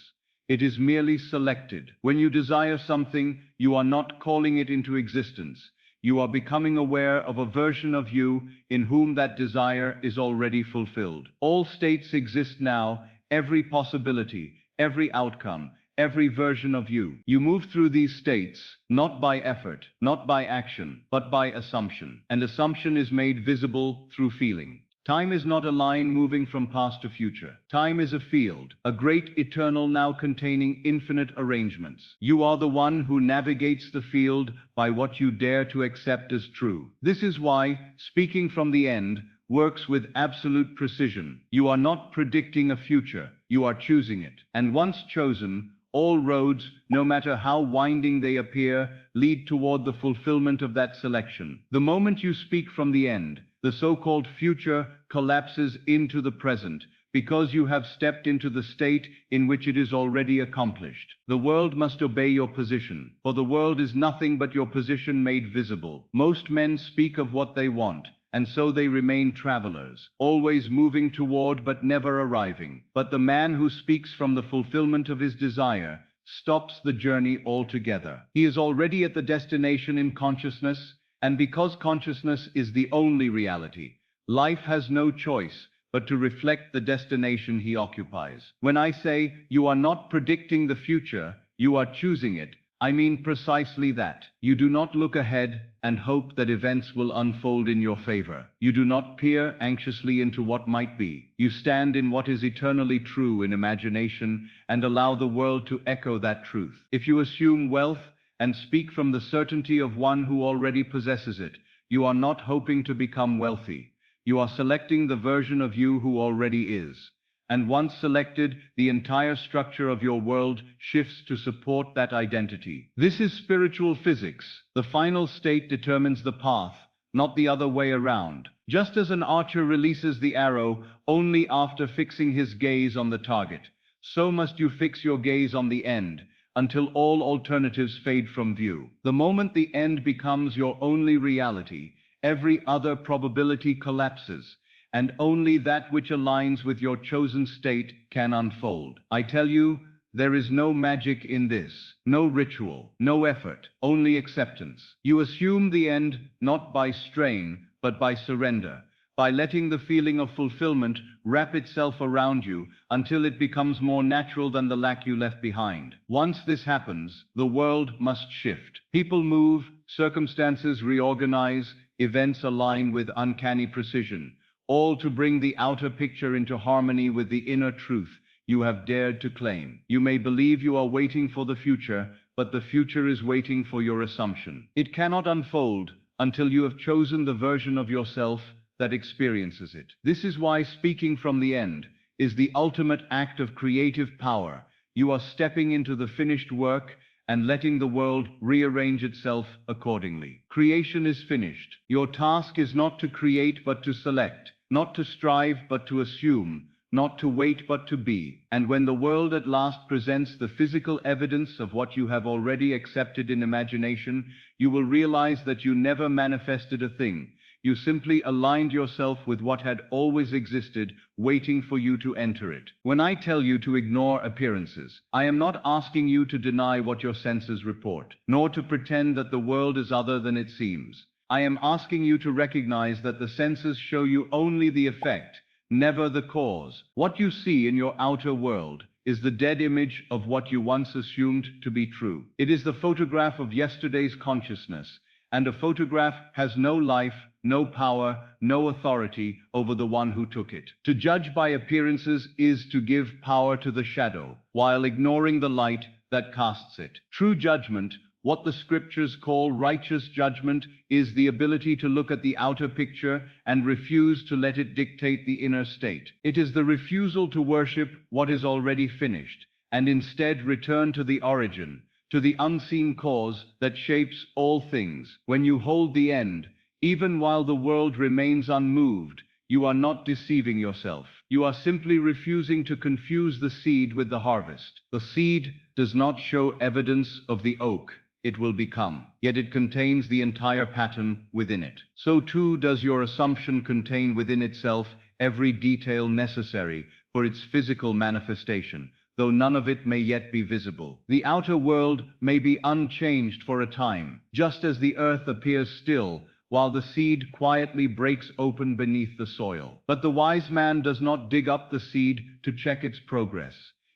It is merely selected. When you desire something, you are not calling it into existence. You are becoming aware of a version of you in whom that desire is already fulfilled. All states exist now, every possibility, every outcome, every version of you. You move through these states, not by effort, not by action, but by assumption. And assumption is made visible through feeling. Time is not a line moving from past to future. Time is a field, a great eternal now containing infinite arrangements. You are the one who navigates the field by what you dare to accept as true. This is why, speaking from the end, works with absolute precision. You are not predicting a future, you are choosing it. And once chosen, all roads, no matter how winding they appear, lead toward the fulfillment of that selection. The moment you speak from the end, the so-called future collapses into the present, because you have stepped into the state in which it is already accomplished. The world must obey your position, for the world is nothing but your position made visible. Most men speak of what they want, and so they remain travelers, always moving toward but never arriving. But the man who speaks from the fulfillment of his desire stops the journey altogether. He is already at the destination in consciousness, and because consciousness is the only reality, life has no choice but to reflect the destination he occupies. When I say you are not predicting the future, you are choosing it, I mean precisely that. You do not look ahead and hope that events will unfold in your favor. You do not peer anxiously into what might be. You stand in what is eternally true in imagination and allow the world to echo that truth. If you assume wealth and speak from the certainty of one who already possesses it, you are not hoping to become wealthy. You are selecting the version of you who already is. And once selected, the entire structure of your world shifts to support that identity. This is spiritual physics. The final state determines the path, not the other way around. Just as an archer releases the arrow only after fixing his gaze on the target, so must you fix your gaze on the end, until all alternatives fade from view. The moment the end becomes your only reality, every other probability collapses, and only that which aligns with your chosen state can unfold. I tell you, there is no magic in this, no ritual, no effort, only acceptance. You assume the end not by strain, but by surrender, by letting the feeling of fulfillment wrap itself around you until it becomes more natural than the lack you left behind. Once this happens, the world must shift. People move, circumstances reorganize, events align with uncanny precision, all to bring the outer picture into harmony with the inner truth you have dared to claim. You may believe you are waiting for the future, but the future is waiting for your assumption. It cannot unfold until you have chosen the version of yourself that experiences it. This is why speaking from the end is the ultimate act of creative power. You are stepping into the finished work and letting the world rearrange itself accordingly. Creation is finished. Your task is not to create but to select, not to strive but to assume, not to wait but to be. And when the world at last presents the physical evidence of what you have already accepted in imagination, you will realize that you never manifested a thing. You simply aligned yourself with what had always existed, waiting for you to enter it. When I tell you to ignore appearances, I am not asking you to deny what your senses report, nor to pretend that the world is other than it seems. I am asking you to recognize that the senses show you only the effect, never the cause. What you see in your outer world is the dead image of what you once assumed to be true. It is the photograph of yesterday's consciousness, and a photograph has no life, no power, no authority over the one who took it. To judge by appearances is to give power to the shadow, while ignoring the light that casts it. True judgment, what the scriptures call righteous judgment, is the ability to look at the outer picture and refuse to let it dictate the inner state. It is the refusal to worship what is already finished, and instead return to the origin, to the unseen cause that shapes all things. When you hold the end, even while the world remains unmoved, you are not deceiving yourself. You are simply refusing to confuse the seed with the harvest. The seed does not show evidence of the oak it will become, yet it contains the entire pattern within it. So too does your assumption contain within itself every detail necessary for its physical manifestation, though none of it may yet be visible. The outer world may be unchanged for a time, just as the earth appears still, while the seed quietly breaks open beneath the soil. But the wise man does not dig up the seed to check its progress.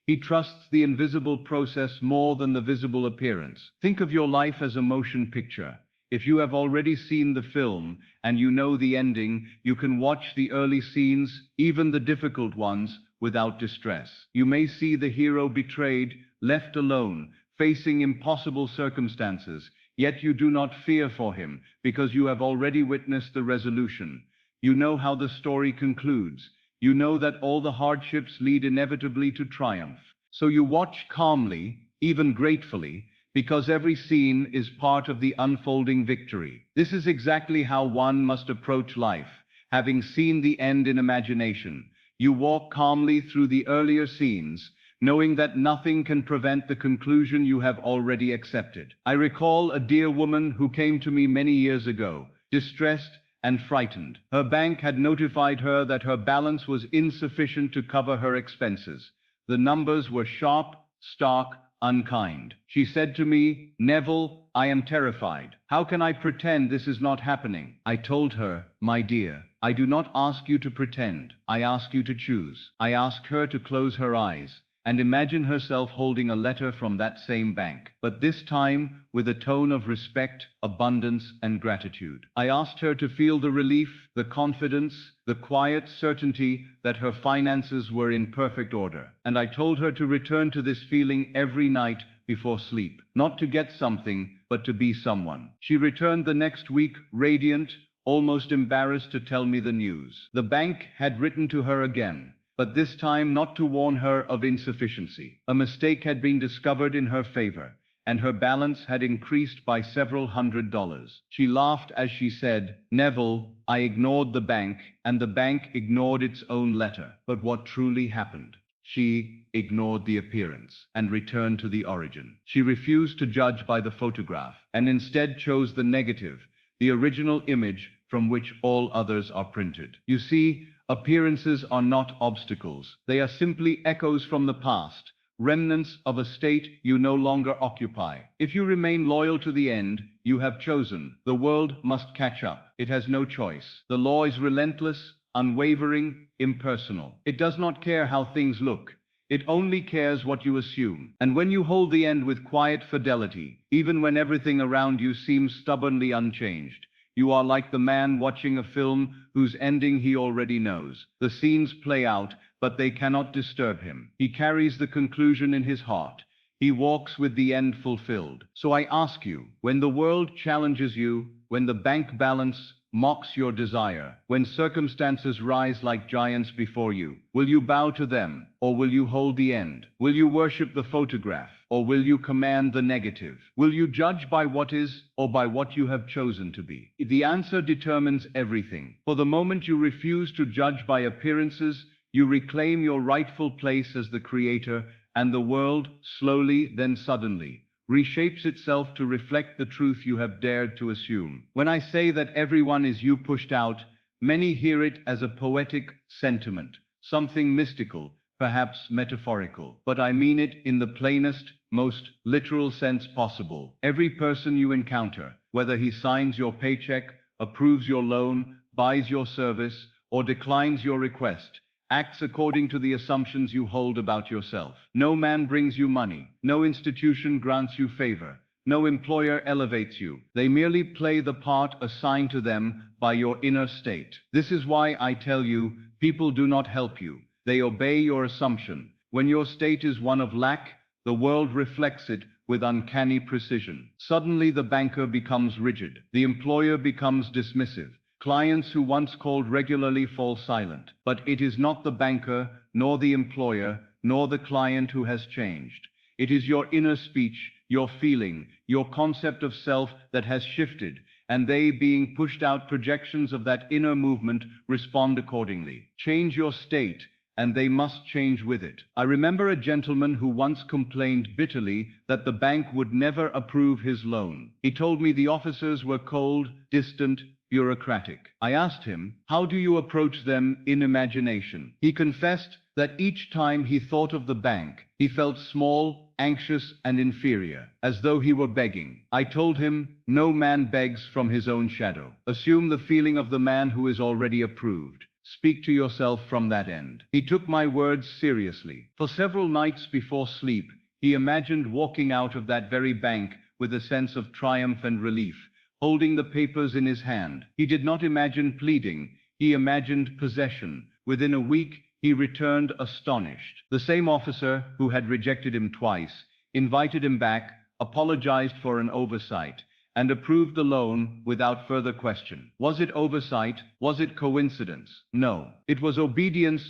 He trusts the invisible process more than the visible appearance. Think of your life as a motion picture. If you have already seen the film and you know the ending, you can watch the early scenes, even the difficult ones, without distress. You may see the hero betrayed, left alone, facing impossible circumstances, yet you do not fear for him, because you have already witnessed the resolution. You know how the story concludes. You know that all the hardships lead inevitably to triumph. So you watch calmly, even gratefully, because every scene is part of the unfolding victory. This is exactly how one must approach life. Having seen the end in imagination, you walk calmly through the earlier scenes, knowing that nothing can prevent the conclusion you have already accepted. I recall a dear woman who came to me many years ago, distressed and frightened. Her bank had notified her that her balance was insufficient to cover her expenses. The numbers were sharp, stark, unkind. She said to me, "Neville, I am terrified. How can I pretend this is not happening?" I told her, "My dear, I do not ask you to pretend. I ask you to choose." I asked her to close her eyes and imagine herself holding a letter from that same bank, but this time with a tone of respect, abundance, and gratitude. I asked her to feel the relief, the confidence, the quiet certainty that her finances were in perfect order. And I told her to return to this feeling every night before sleep, not to get something, but to be someone. She returned the next week, radiant, almost embarrassed to tell me the news. The bank had written to her again, but this time not to warn her of insufficiency. A mistake had been discovered in her favor, and her balance had increased by several $100s. She laughed as she said, "Neville, I ignored the bank, and the bank ignored its own letter." But what truly happened? She ignored the appearance and returned to the origin. She refused to judge by the photograph, and instead chose the negative, the original image from which all others are printed. You see, appearances are not obstacles. They are simply echoes from the past, remnants of a state you no longer occupy. If you remain loyal to the end you have chosen, the world must catch up. It has no choice. The law is relentless, unwavering, impersonal. It does not care how things look. It only cares what you assume. And when you hold the end with quiet fidelity, even when everything around you seems stubbornly unchanged, You are like the man watching a film whose ending he already knows. The scenes play out, but they cannot disturb him. He carries the conclusion in his heart. He walks with the end fulfilled. So I ask you, when the world challenges you, when the bank balance mocks your desire, when circumstances rise like giants before you, will you bow to them, or will you hold the end? Will you worship the photograph, or will you command the negative? Will you judge by what is, or by what you have chosen to be? The answer determines everything. For the moment you refuse to judge by appearances, you reclaim your rightful place as the creator, and the world, slowly, then suddenly, reshapes itself to reflect the truth you have dared to assume. When I say that everyone is you pushed out, many hear it as a poetic sentiment, something mystical, perhaps metaphorical. But I mean it in the plainest, most literal sense possible. Every person you encounter, whether he signs your paycheck, approves your loan, buys your service, or declines your request, acts according to the assumptions you hold about yourself. No man brings you money. No institution grants you favor. No employer elevates you. They merely play the part assigned to them by your inner state. This is why I tell you, people do not help you. They obey your assumption. When your state is one of lack, the world reflects it with uncanny precision. Suddenly the banker becomes rigid. The employer becomes dismissive. Clients who once called regularly fall silent. But it is not the banker, nor the employer, nor the client who has changed. It is your inner speech, your feeling, your concept of self that has shifted, and they, being pushed out projections of that inner movement, respond accordingly. Change your state, and they must change with it. I remember a gentleman who once complained bitterly that the bank would never approve his loan. He told me the officers were cold, distant, bureaucratic. I asked him, how do you approach them in imagination? He confessed that each time he thought of the bank, he felt small, anxious, and inferior, as though he were begging. I told him, no man begs from his own shadow. Assume the feeling of the man who is already approved. Speak to yourself from that end. He took my words seriously. For several nights before sleep, he imagined walking out of that very bank with a sense of triumph and relief, holding the papers in his hand. He did not imagine pleading, he imagined possession. Within a week, he returned astonished. The same officer who had rejected him twice invited him back, apologized for an oversight, and approved the loan without further question. Was it oversight? Was it coincidence? No. It was obedience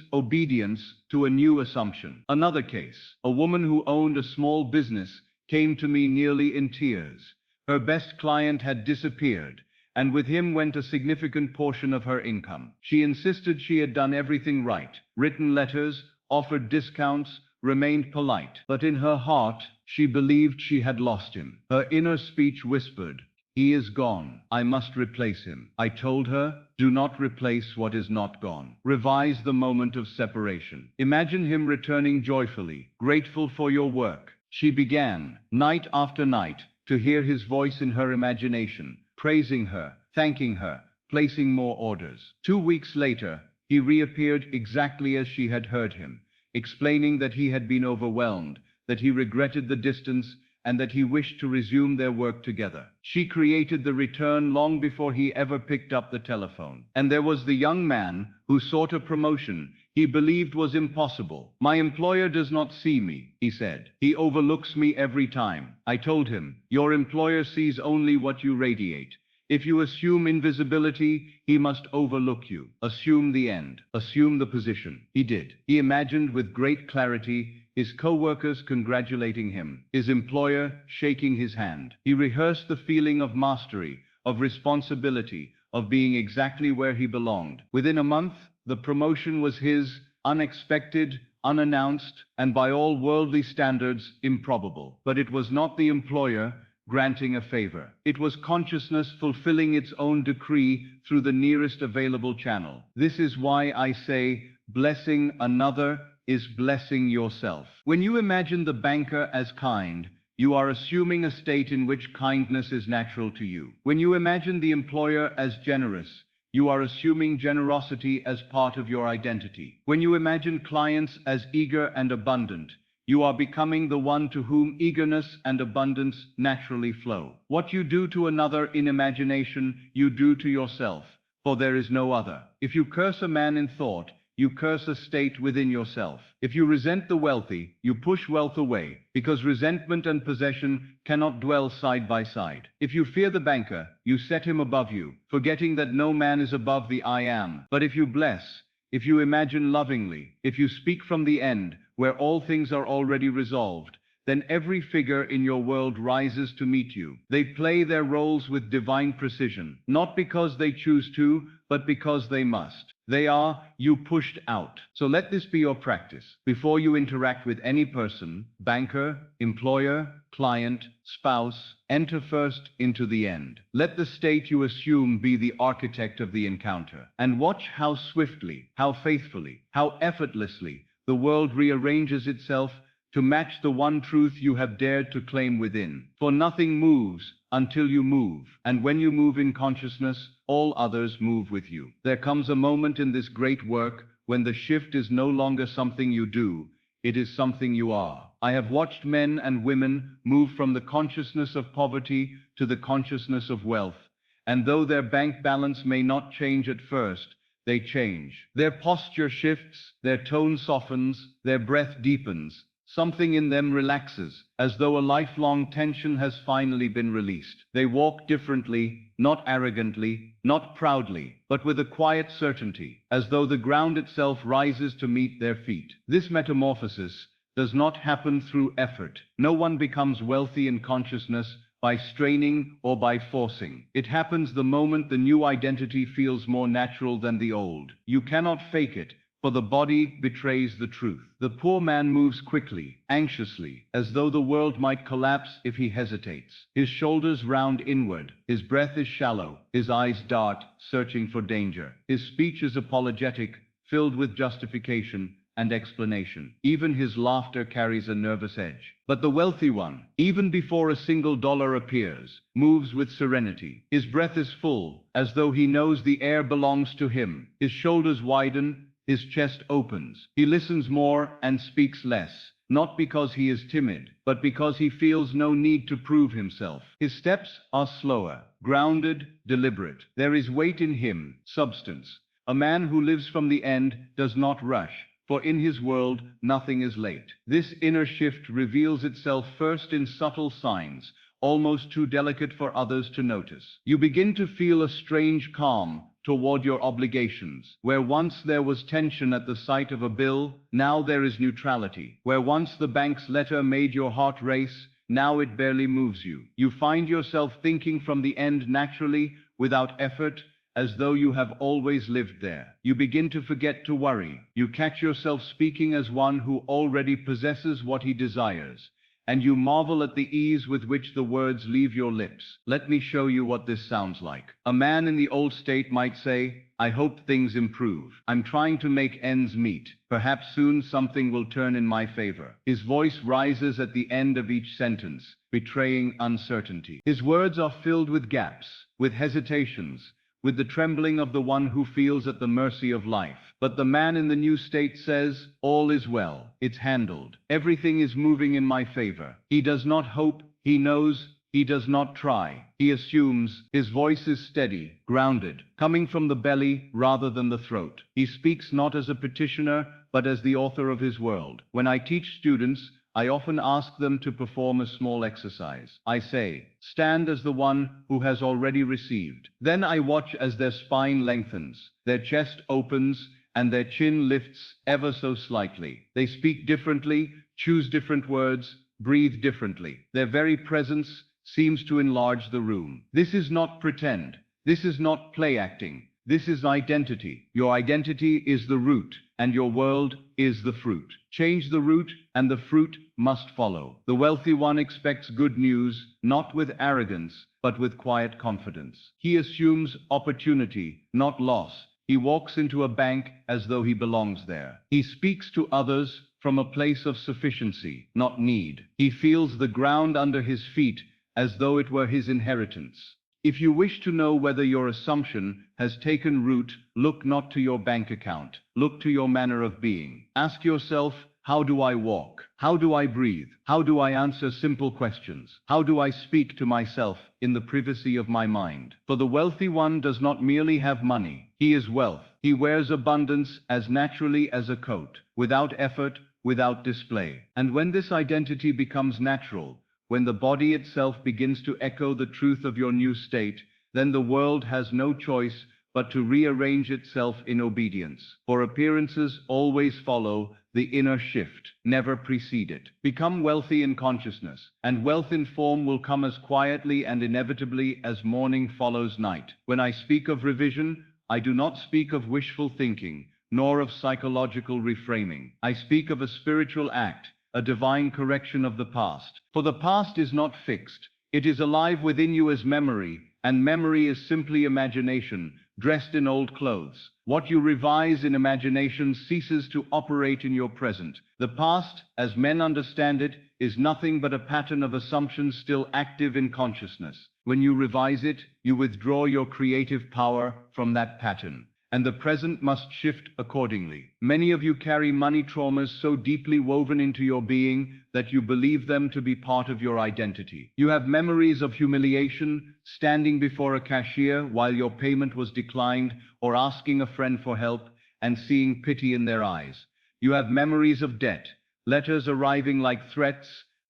to a new assumption. Another case. A woman who owned a small business came to me nearly in tears. Her best client had disappeared, and with him went a significant portion of her income. She insisted she had done everything right, written letters, offered discounts, remained polite. But in her heart, she believed she had lost him. Her inner speech whispered, he is gone. I must replace him. I told her, do not replace what is not gone. Revise the moment of separation. Imagine him returning joyfully, grateful for your work. She began, night after night, to hear his voice in her imagination, praising her, thanking her, placing more orders. 2 weeks later, he reappeared exactly as she had heard him, explaining that he had been overwhelmed, that he regretted the distance, and that he wished to resume their work together. She created the return long before he ever picked up the telephone. And there was the young man who sought a promotion he believed was impossible. My employer does not see me, he said. He overlooks me every time. I told him, your employer sees only what you radiate. If you assume invisibility, he must overlook you. Assume the end. Assume the position. He did. He imagined with great clarity his co-workers congratulating him, his employer shaking his hand. He rehearsed the feeling of mastery, of responsibility, of being exactly where he belonged. Within a month, the promotion was his, unexpected, unannounced, and by all worldly standards, improbable. But it was not the employer granting a favor. It was consciousness fulfilling its own decree through the nearest available channel. This is why I say, blessing another is blessing yourself. When you imagine the banker as kind, you are assuming a state in which kindness is natural to you. When you imagine the employer as generous, you are assuming generosity as part of your identity. When you imagine clients as eager and abundant, you are becoming the one to whom eagerness and abundance naturally flow. What you do to another in imagination, you do to yourself, for there is no other. If you curse a man in thought, you curse a state within yourself. If you resent the wealthy, you push wealth away, because resentment and possession cannot dwell side by side. If you fear the banker, you set him above you, forgetting that no man is above the I am. But if you bless, if you imagine lovingly, if you speak from the end, where all things are already resolved, then every figure in your world rises to meet you. They play their roles with divine precision, not because they choose to, but because they must. They are you pushed out. So let this be your practice. Before you interact with any person, banker, employer, client, spouse, enter first into the end. Let the state you assume be the architect of the encounter. And watch how swiftly, how faithfully, how effortlessly the world rearranges itself to match the one truth you have dared to claim within. For nothing moves until you move, and when you move in consciousness, all others move with you. There comes a moment in this great work when the shift is no longer something you do, it is something you are. I have watched men and women move from the consciousness of poverty to the consciousness of wealth, and though their bank balance may not change at first, they change. Their posture shifts, their tone softens, their breath deepens. Something in them relaxes, as though a lifelong tension has finally been released. They walk differently, not arrogantly, not proudly, but with a quiet certainty, as though the ground itself rises to meet their feet. This metamorphosis does not happen through effort. No one becomes wealthy in consciousness by straining or by forcing. It happens the moment the new identity feels more natural than the old. You cannot fake it, for the body betrays the truth. The poor man moves quickly, anxiously, as though the world might collapse if he hesitates. His shoulders round inward, his breath is shallow, his eyes dart, searching for danger. His speech is apologetic, filled with justification and explanation. Even his laughter carries a nervous edge. But the wealthy one, even before a single dollar appears, moves with serenity. His breath is full, as though he knows the air belongs to him. His shoulders widen, his chest opens. He listens more and speaks less, not because he is timid, but because he feels no need to prove himself. His steps are slower, grounded, deliberate. There is weight in him, substance. A man who lives from the end does not rush, for in his world nothing is late. This inner shift reveals itself first in subtle signs, almost too delicate for others to notice. You begin to feel a strange calm toward your obligations. Where once there was tension at the sight of a bill, now there is neutrality. Where once the bank's letter made your heart race, now it barely moves you. You find yourself thinking from the end naturally, without effort, as though you have always lived there. You begin to forget to worry. You catch yourself speaking as one who already possesses what he desires, and you marvel at the ease with which the words leave your lips. Let me show you what this sounds like. A man in the old state might say, I hope things improve. I'm trying to make ends meet. Perhaps soon something will turn in my favor. His voice rises at the end of each sentence, betraying uncertainty. His words are filled with gaps, with hesitations, with the trembling of the one who feels at the mercy of life. But the man in the new state says, all is well, it's handled. Everything is moving in my favor. He does not hope, he knows, he does not try. He assumes. His voice is steady, grounded, coming from the belly rather than the throat. He speaks not as a petitioner, but as the author of his world. When I teach students, I often ask them to perform a small exercise. I say, stand as the one who has already received. Then I watch as their spine lengthens, their chest opens, and their chin lifts ever so slightly. They speak differently, choose different words, breathe differently. Their very presence seems to enlarge the room. This is not pretend. This is not play acting. This is identity. Your identity is the root, and your world is the fruit. Change the root, and the fruit must follow. The wealthy one expects good news, not with arrogance, but with quiet confidence. He assumes opportunity, not loss. He walks into a bank as though he belongs there. He speaks to others from a place of sufficiency, not need. He feels the ground under his feet as though it were his inheritance. If you wish to know whether your assumption has taken root, look not to your bank account. Look to your manner of being. Ask yourself, How do I walk? How do I breathe? How do I answer simple questions? How do I speak to myself in the privacy of my mind? For the wealthy one does not merely have money. He is wealth. He wears abundance as naturally as a coat, without effort, without display. And when this identity becomes natural, when the body itself begins to echo the truth of your new state, then the world has no choice but to rearrange itself in obedience. For appearances always follow, the inner shift never precede it. Become wealthy in consciousness, and wealth in form will come as quietly and inevitably as morning follows night. When I speak of revision, I do not speak of wishful thinking, nor of psychological reframing. I speak of a spiritual act, a divine correction of the past. For the past is not fixed. It is alive within you as memory, and memory is simply imagination, dressed in old clothes. What you revise in imagination ceases to operate in your present. The past, as men understand it, is nothing but a pattern of assumptions still active in consciousness. When you revise it, you withdraw your creative power from that pattern, and the present must shift accordingly. Many of you carry money traumas so deeply woven into your being that you believe them to be part of your identity. You have memories of humiliation, standing before a cashier while your payment was declined, or asking a friend for help and seeing pity in their eyes. You have memories of debt, letters arriving like threats,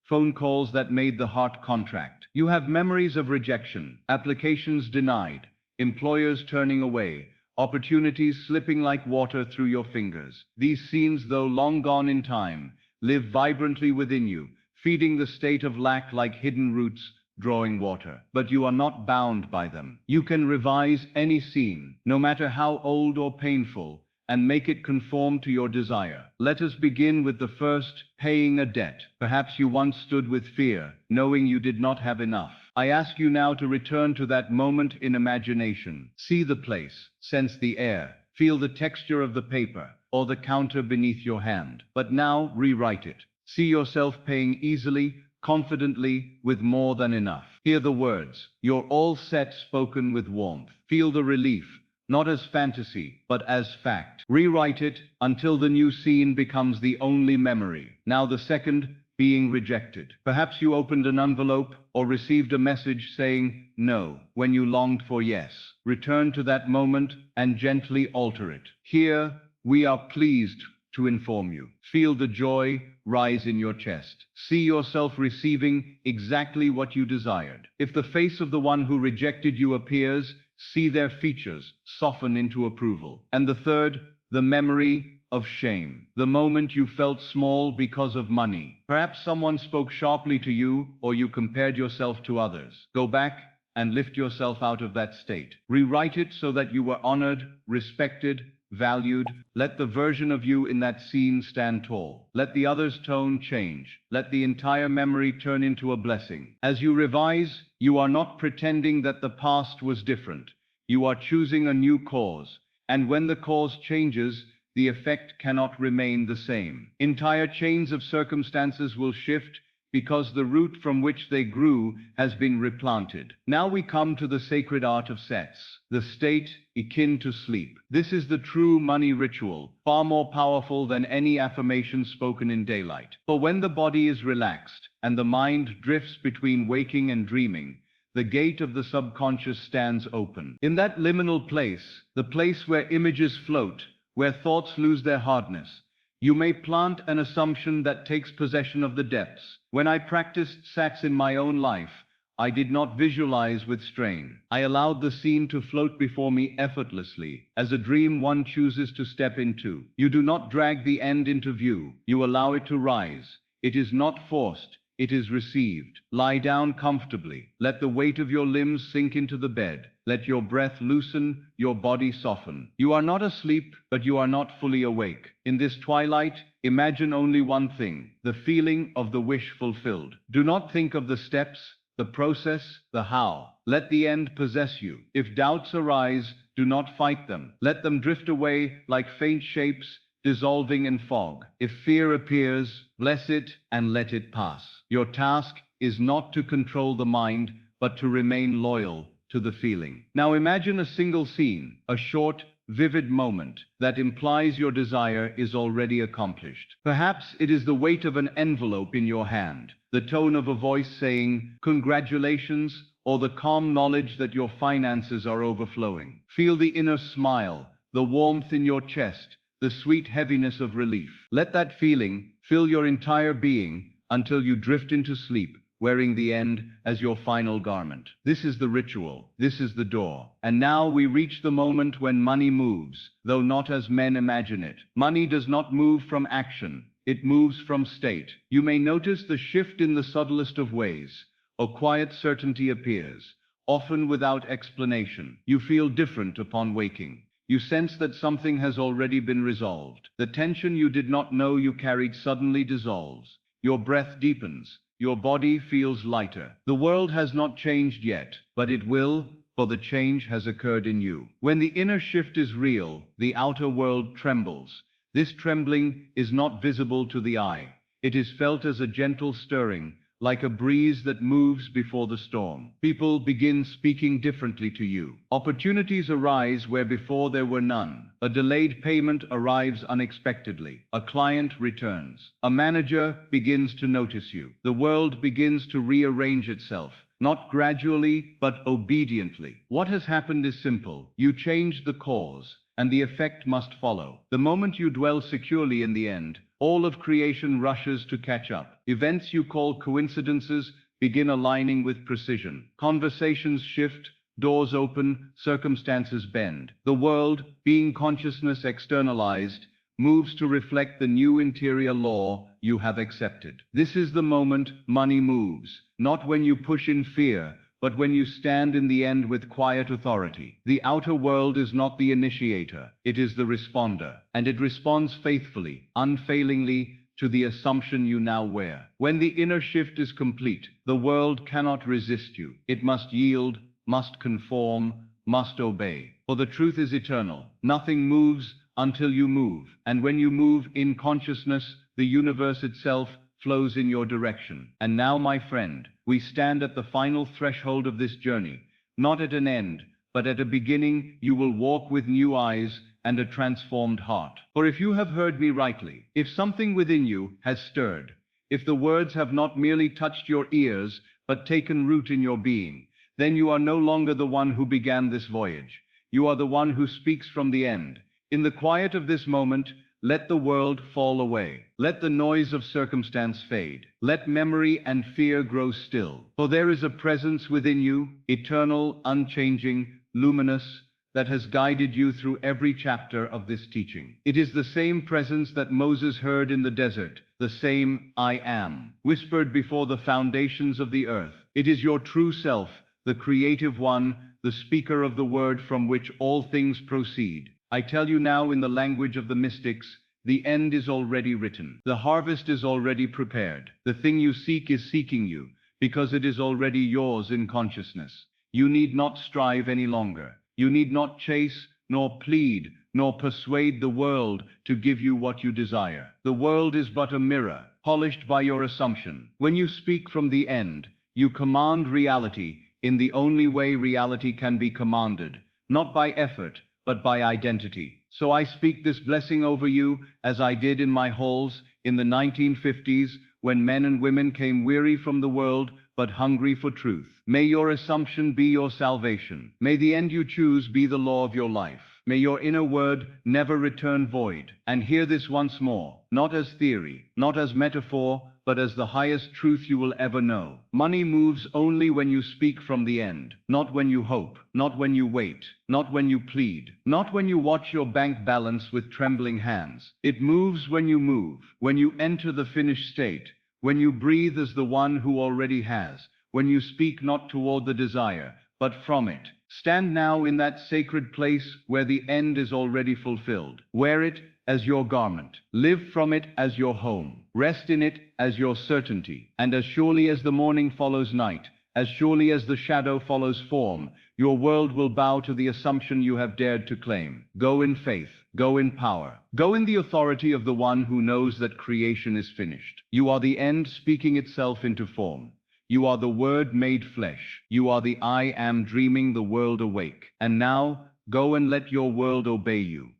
phone calls that made the heart contract. You have memories of rejection, applications denied, employers turning away, opportunities slipping like water through your fingers. These scenes, though long gone in time, live vibrantly within you, feeding the state of lack like hidden roots drawing water. But you are not bound by them. You can revise any scene, no matter how old or painful, and make it conform to your desire. Let us begin with the first, paying a debt. Perhaps you once stood with fear, knowing you did not have enough. I ask you now to return to that moment in imagination. See the place, sense the air, feel the texture of the paper or the counter beneath your hand. But now rewrite it. See yourself paying easily, confidently, with more than enough. Hear the words, "You're all set," spoken with warmth. Feel the relief, not as fantasy, but as fact. Rewrite it until the new scene becomes the only memory. Now the second, being rejected. Perhaps you opened an envelope or received a message saying no when you longed for yes. Return to that moment and gently alter it. Here, we are pleased to inform you. Feel the joy rise in your chest. See yourself receiving exactly what you desired. If the face of the one who rejected you appears, see their features soften into approval. And the third, the memory of shame. The moment you felt small because of money. Perhaps someone spoke sharply to you, or you compared yourself to others. Go back and lift yourself out of that state. Rewrite it so that you were honored, respected, valued. Let the version of you in that scene stand tall. Let the other's tone change. Let the entire memory turn into a blessing. As you revise, you are not pretending that the past was different. You are choosing a new cause. And when the cause changes, the effect cannot remain the same. Entire chains of circumstances will shift because the root from which they grew has been replanted. Now we come to the sacred art of sets, the state akin to sleep. This is the true money ritual, far more powerful than any affirmation spoken in daylight. For when the body is relaxed and the mind drifts between waking and dreaming, the gate of the subconscious stands open. In that liminal place, the place where images float, where thoughts lose their hardness, you may plant an assumption that takes possession of the depths. When I practiced sats in my own life, I did not visualize with strain. I allowed the scene to float before me effortlessly, as a dream one chooses to step into. You do not drag the end into view. You allow it to rise. It is not forced. It is received. Lie down comfortably. Let the weight of your limbs sink into the bed. Let your breath loosen, your body soften. You are not asleep, but you are not fully awake. In this twilight, imagine only one thing, the feeling of the wish fulfilled. Do not think of the steps, the process, the how. Let the end possess you. If doubts arise, do not fight them. Let them drift away like faint shapes, dissolving in fog. If fear appears, bless it and let it pass. Your task is not to control the mind, but to remain loyal to the feeling. Now imagine a single scene, a short, vivid moment that implies your desire is already accomplished. Perhaps it is the weight of an envelope in your hand, the tone of a voice saying, "Congratulations," or the calm knowledge that your finances are overflowing. Feel the inner smile, the warmth in your chest, the sweet heaviness of relief. Let that feeling fill your entire being until you drift into sleep, wearing the end as your final garment. This is the ritual. This is the door. And now we reach the moment when money moves, though not as men imagine it. Money does not move from action. It moves from state. You may notice the shift in the subtlest of ways. A quiet certainty appears, often without explanation. You feel different upon waking. You sense that something has already been resolved. The tension you did not know you carried suddenly dissolves. Your breath deepens. Your body feels lighter. The world has not changed yet, but it will, for the change has occurred in you. When the inner shift is real, the outer world trembles. This trembling is not visible to the eye. It is felt as a gentle stirring, like a breeze that moves before the storm. People begin speaking differently to you. Opportunities arise where before there were none. A delayed payment arrives unexpectedly. A client returns. A manager begins to notice you. The world begins to rearrange itself, not gradually, but obediently. What has happened is simple. You changed the cause, and the effect must follow. The moment you dwell securely in the end, all of creation rushes to catch up. Events you call coincidences begin aligning with precision. Conversations shift, doors open, circumstances bend. The world, being consciousness externalized, moves to reflect the new interior law you have accepted. This is the moment money moves, not when you push in fear, but when you stand in the end with quiet authority. The outer world is not the initiator, it is the responder, and it responds faithfully, unfailingly, to the assumption you now wear. When the inner shift is complete, the world cannot resist you. It must yield, must conform, must obey. For the truth is eternal. Nothing moves until you move, and when you move in consciousness, the universe itself flows in your direction. And now, my friend, we stand at the final threshold of this journey, not at an end, but at a beginning. You will walk with new eyes and a transformed heart. For if you have heard me rightly, if something within you has stirred, if the words have not merely touched your ears, but taken root in your being, then you are no longer the one who began this voyage. You are the one who speaks from the end. In the quiet of this moment, let the world fall away. Let the noise of circumstance fade. Let memory and fear grow still. For there is a presence within you, eternal, unchanging, luminous, that has guided you through every chapter of this teaching. It is the same presence that Moses heard in the desert, the same "I am," whispered before the foundations of the earth. It is your true self, the creative one, the speaker of the word from which all things proceed. I tell you now in the language of the mystics, the end is already written. The harvest is already prepared. The thing you seek is seeking you, because it is already yours in consciousness. You need not strive any longer. You need not chase, nor plead, nor persuade the world to give you what you desire. The world is but a mirror, polished by your assumption. When you speak from the end, you command reality in the only way reality can be commanded, not by effort, but by identity. So I speak this blessing over you, as I did in my halls in the 1950s, when men and women came weary from the world, but hungry for truth. May your assumption be your salvation. May the end you choose be the law of your life. May your inner word never return void. And hear this once more, not as theory, not as metaphor, but as the highest truth you will ever know. Money moves only when you speak from the end, not when you hope, not when you wait, not when you plead, not when you watch your bank balance with trembling hands. It moves when you move, when you enter the finished state, when you breathe as the one who already has, when you speak not toward the desire, but from it. Stand now in that sacred place where the end is already fulfilled. Wear it as your garment. Live from it as your home. Rest in it as your certainty. And as surely as the morning follows night, as surely as the shadow follows form, your world will bow to the assumption you have dared to claim. Go in faith. Go in power. Go in the authority of the one who knows that creation is finished. You are the end speaking itself into form. You are the Word made flesh. You are the I am dreaming the world awake. And now, Go and let your world obey you.